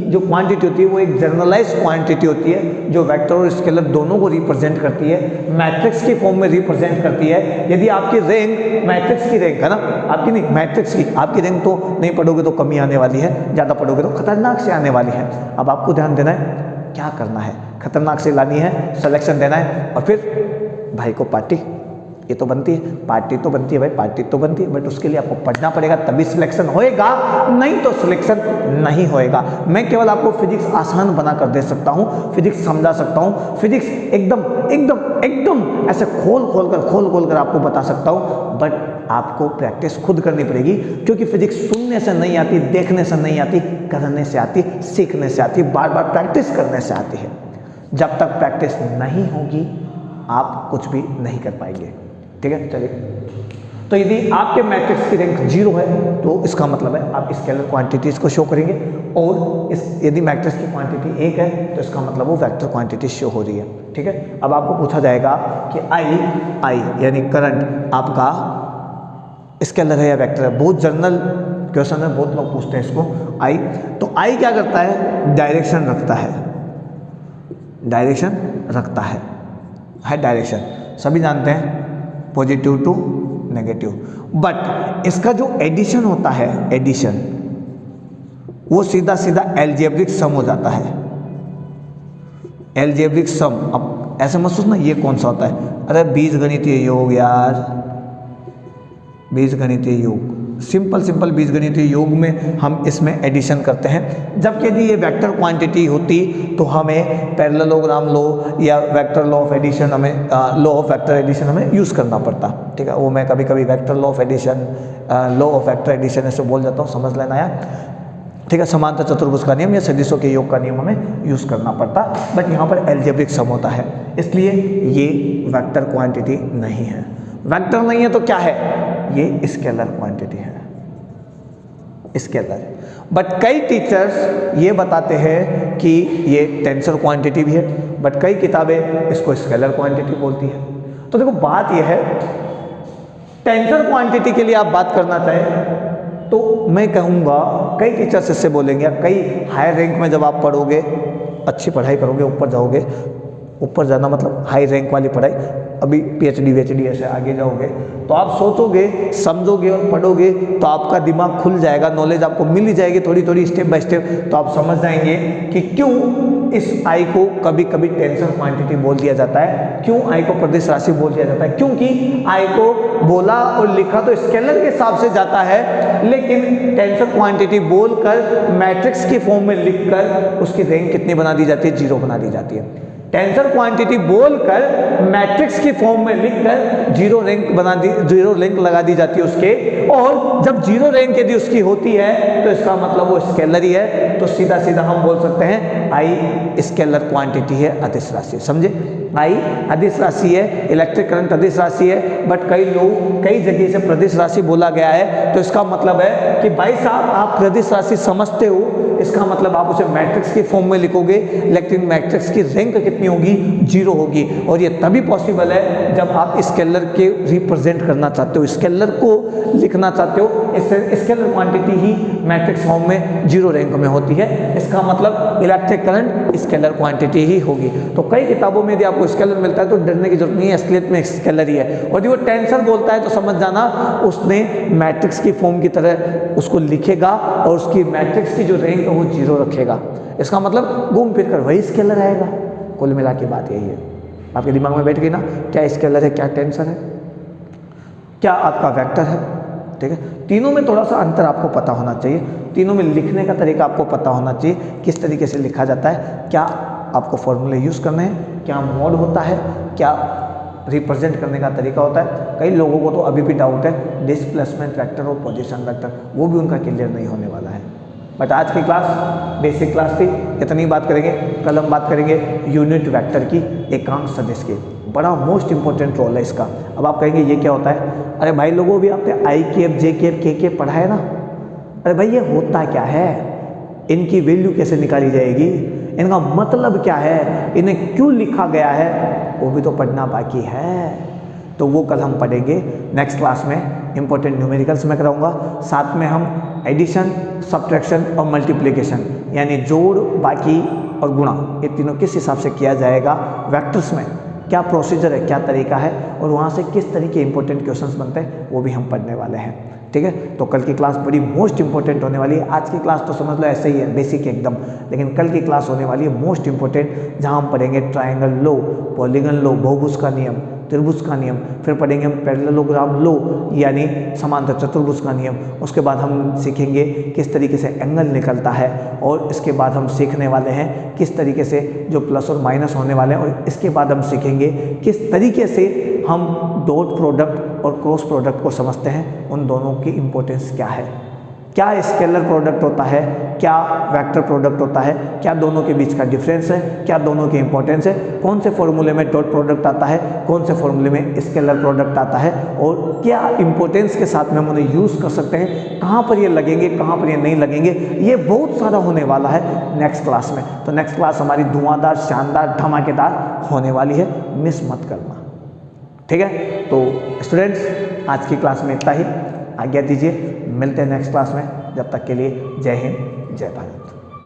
जो क्वांटिटी होती है वो एक जनरलाइज्ड क्वांटिटी होती है जो वेक्टर और स्केलर दोनों को रिप्रेजेंट करती है, मैट्रिक्स की फॉर्म में रिप्रेजेंट करती है। यदि आपकी रैंक, मैट्रिक्स की रैंक है ना, आपकी नहीं मैट्रिक्स की, आपकी रैंक तो नहीं पढ़ोगे तो कमी आने वाली है, ज़्यादा पढ़ोगे तो खतरनाक से आने वाली है। अब आपको ध्यान देना है, क्या करना है, खतरनाक से लानी है, सिलेक्शन देना है और फिर भाई को पार्टी, ये तो बनती है, पार्टी तो बनती है भाई, पार्टी तो बनती है, बट उसके लिए आपको पढ़ना पड़ेगा तभी सिलेक्शन होएगा, नहीं तो सिलेक्शन नहीं होएगा। मैं केवल आपको फिजिक्स आसान बना कर दे सकता हूँ, फिजिक्स समझा सकता हूँ, फिजिक्स एकदम एकदम एकदम ऐसे खोल खोल कर आपको बता सकता हूँ, बट आपको प्रैक्टिस खुद करनी पड़ेगी, क्योंकि फिजिक्स सुनने से नहीं आती, देखने से नहीं आती, करने से आती, सीखने से आती, बार बार प्रैक्टिस करने से आती है। जब तक प्रैक्टिस नहीं होगी आप कुछ भी नहीं कर पाएंगे। ठीक है, चलिए, तो यदि आपके मैट्रिक्स की रैंक 0 है तो इसका मतलब है आप स्केलर क्वांटिटीज को शो करेंगे, और यदि मैट्रिक्स की क्वांटिटी 1 है तो इसका मतलब वो वेक्टर क्वांटिटी शो हो रही है। ठीक है, अब आपको पूछा जाएगा कि आई यानी करंट आपका स्केलर है या वेक्टर है। बहुत जनरल क्वेश्चन है, बहुत लोग पूछते हैं इसको। आई, तो आई क्या करता है? डायरेक्शन रखता है, डायरेक्शन रखता है डायरेक्शन, सभी जानते हैं, पॉजिटिव टू नेगेटिव। बट इसका जो एडिशन होता है, एडिशन, वो सीधा सीधा एल्जेब्रिक सम हो जाता है। एल्जेब्रिक सम, अब ऐसे मत सोचना ये कौन सा होता है, अरे बीजगणितीय योग यार, बीजगणितीय योग, सिंपल बीजगणितीय योग में हम इसमें एडिशन करते हैं। जबकि यदि ये वेक्टर क्वांटिटी होती तो हमें पैरेललोग्राम लॉ या वेक्टर लॉ ऑफ एडिशन, हमें लॉ ऑफ वेक्टर एडिशन हमें यूज़ करना पड़ता। ठीक है, वो मैं कभी कभी vector law of addition, law of vector addition ऐसे बोल जाता हूँ, समझ लेना यार। ठीक है, समांतर चतुर्भुज का नियम या सदिशों के योग का नियम हमें यूज़ करना पड़ता, बट यहाँ पर एल्जेब्रिक सम होता है, इसलिए ये वेक्टर क्वांटिटी नहीं है। वेक्टर नहीं है तो क्या है? ये स्केलर क्वांटिटी है, स्केलर। बट कई टीचर्स ये बताते हैं कि ये टेंसर क्वांटिटी भी है, बट कई किताबें इसको स्केलर क्वांटिटी बोलती है। तो देखो बात ये है, टेंसर क्वांटिटी के लिए आप बात करना चाहें तो मैं कहूँगा कई टीचर्स इससे बोलेंगे, कई हायर रैंक में जब आप पढ़ोगे, अच्छी पढ़ाई करोगे, ऊपर जाओगे, ऊपर जाना मतलब हाई रैंक वाली पढ़ाई, अभी PhD VhD ऐसे आगे जाओगे तो आप सोचोगे, समझोगे और पढ़ोगे तो आपका दिमाग खुल जाएगा, नॉलेज आपको मिल ही जाएगी थोड़ी थोड़ी स्टेप बाय स्टेप। तो आप समझ जाएंगे कि क्यों इस आई को कभी कभी टेंसर क्वांटिटी बोल दिया जाता है, क्यों आई को प्रदिश राशि बोल दिया जाता है। क्योंकि आई को बोला और लिखा तो स्केलर के हिसाब से जाता है, लेकिन टेंसर क्वांटिटी बोलकर मैट्रिक्स की फॉर्म में लिखकर उसकी रैंक कितनी बना दी जाती है? 0 बना दी जाती है। टेंसर क्वांटिटी बोलकर मैट्रिक्स की फॉर्म में लिखकर 0 रैंक लगा दी जाती है उसके, और जब 0 रैंक यदि उसकी होती है तो इसका मतलब वो स्केलर ही है। तो सीधा सीधा हम बोल सकते हैं आई स्केलर क्वांटिटी है, अदिश राशि। समझे? आई अदिश राशि है, इलेक्ट्रिक करंट अदिश राशि है, बट कई लोग कई जगह से प्रदिश राशि बोला गया है, तो इसका मतलब है कि भाई साहब आप प्रदिश राशि समझते हो, इसका मतलब आप उसे मैट्रिक्स की फॉर्म में लिखोगे, लेकिन मैट्रिक्स की रैंक कितनी होगी? 0 होगी। और ये तभी पॉसिबल है जब आप स्केलर के रिप्रेजेंट करना चाहते हो, स्केलर को लिखना चाहते हो, इससे स्केलर क्वांटिटी ही मैट्रिक्स फॉर्म में 0 रैंक में होती है। इसका मतलब इलेक्ट्रिक करंट स्केलर क्वांटिटी ही होगी। तो कई किताबों में यदि आपको स्केलर मिलता है तो डरने की जरूरत नहीं है, असलियत में स्केलर ही है। और यदि वो टेंसर बोलता है तो समझ जाना उसने मैट्रिक्स की फॉर्म की तरह उसको लिखेगा और उसकी मैट्रिक्स की जो रैंक है वो 0 रखेगा। इसका मतलब घूम फिर कर वही स्केलर आएगा। कुल मिला के बात यही है। आपके दिमाग में बैठ गई ना, क्या स्केलर है, क्या टेंसर है, क्या आपका वेक्टर है। ठीक है, तीनों में थोड़ा सा अंतर आपको पता होना चाहिए, तीनों में लिखने का तरीका आपको पता होना चाहिए, किस तरीके से लिखा जाता है, क्या आपको फॉर्मूले यूज़ करने हैं, क्या मोड होता है, क्या रिप्रेजेंट करने का तरीका होता है। कई लोगों को तो अभी भी डाउट है डिस्प्लेसमेंट वेक्टर और पोजीशन वेक्टर, वो भी उनका क्लियर नहीं होने वाला है। बट आज की क्लास बेसिक क्लास थी, इतनी बात करेंगे। कल हम बात करेंगे यूनिट वेक्टर की, एकांक सदिश की। बड़ा मोस्ट इंपॉर्टेंट रोल है इसका। अब आप कहेंगे ये क्या होता है? अरे भाई लोगों, भी आपने आई केप, जे केप, के केप पढ़ा है ना। अरे भाई ये होता क्या है, इनकी वैल्यू कैसे निकाली जाएगी, इनका मतलब क्या है, इन्हें क्यों लिखा गया है, वो भी तो पढ़ना बाकी है। तो वो कल हम पढ़ेंगे नेक्स्ट क्लास में। इंपॉर्टेंट न्यूमेरिकल्स में कराऊंगा, साथ में हम एडिशन, सब्ट्रैक्शन और मल्टीप्लिकेशन यानी जोड़, बाकी और गुणा, ये तीनों किस हिसाब से किया जाएगा वेक्टर्स में, क्या प्रोसीजर है, क्या तरीका है, और वहाँ से किस तरीके इंपॉर्टेंट क्वेश्चंस बनते हैं, वो भी हम पढ़ने वाले हैं। ठीक है, तो कल की क्लास बड़ी मोस्ट इंपॉर्टेंट होने वाली है। आज की क्लास तो समझ लो ऐसे ही है, बेसिक एकदम, लेकिन कल की क्लास होने वाली है मोस्ट इंपॉर्टेंट, जहाँ हम पढ़ेंगे ट्रायंगल लो, पॉलीगन लो, बहुभुज का नियम, त्रिभुज का नियम, फिर पढ़ेंगे हम पैरेललोग्राम लो यानी समांतर चतुर्भुज का नियम। उसके बाद हम सीखेंगे किस तरीके से एंगल निकलता है, और इसके बाद हम सीखने वाले हैं किस तरीके से जो प्लस और माइनस होने वाले हैं, और इसके बाद हम सीखेंगे किस तरीके से हम डॉट प्रोडक्ट और क्रॉस प्रोडक्ट को समझते हैं, उन दोनों की इंपॉर्टेंस क्या है, क्या स्केलर प्रोडक्ट होता है, क्या वेक्टर प्रोडक्ट होता है, क्या दोनों के बीच का डिफरेंस है, क्या दोनों की इंपॉर्टेंस है, कौन से फॉर्मूले में डॉट प्रोडक्ट आता है, कौन से फॉर्मूले में स्केलर प्रोडक्ट आता है, और क्या इंपॉर्टेंस के साथ में हम उन्हें यूज़ कर सकते हैं, कहाँ पर ये लगेंगे, कहाँ पर ये नहीं लगेंगे, ये बहुत सारा होने वाला है नेक्स्ट क्लास में। तो नेक्स्ट क्लास हमारी धुआंधार, शानदार, धमाकेदार होने वाली है, मिस मत करना। ठीक है, तो स्टूडेंट्स आज की क्लास में इतना ही, आज्ञा दीजिए, मिलते हैं नेक्स्ट क्लास में। जब तक के लिए जय हिंद, जय भारत।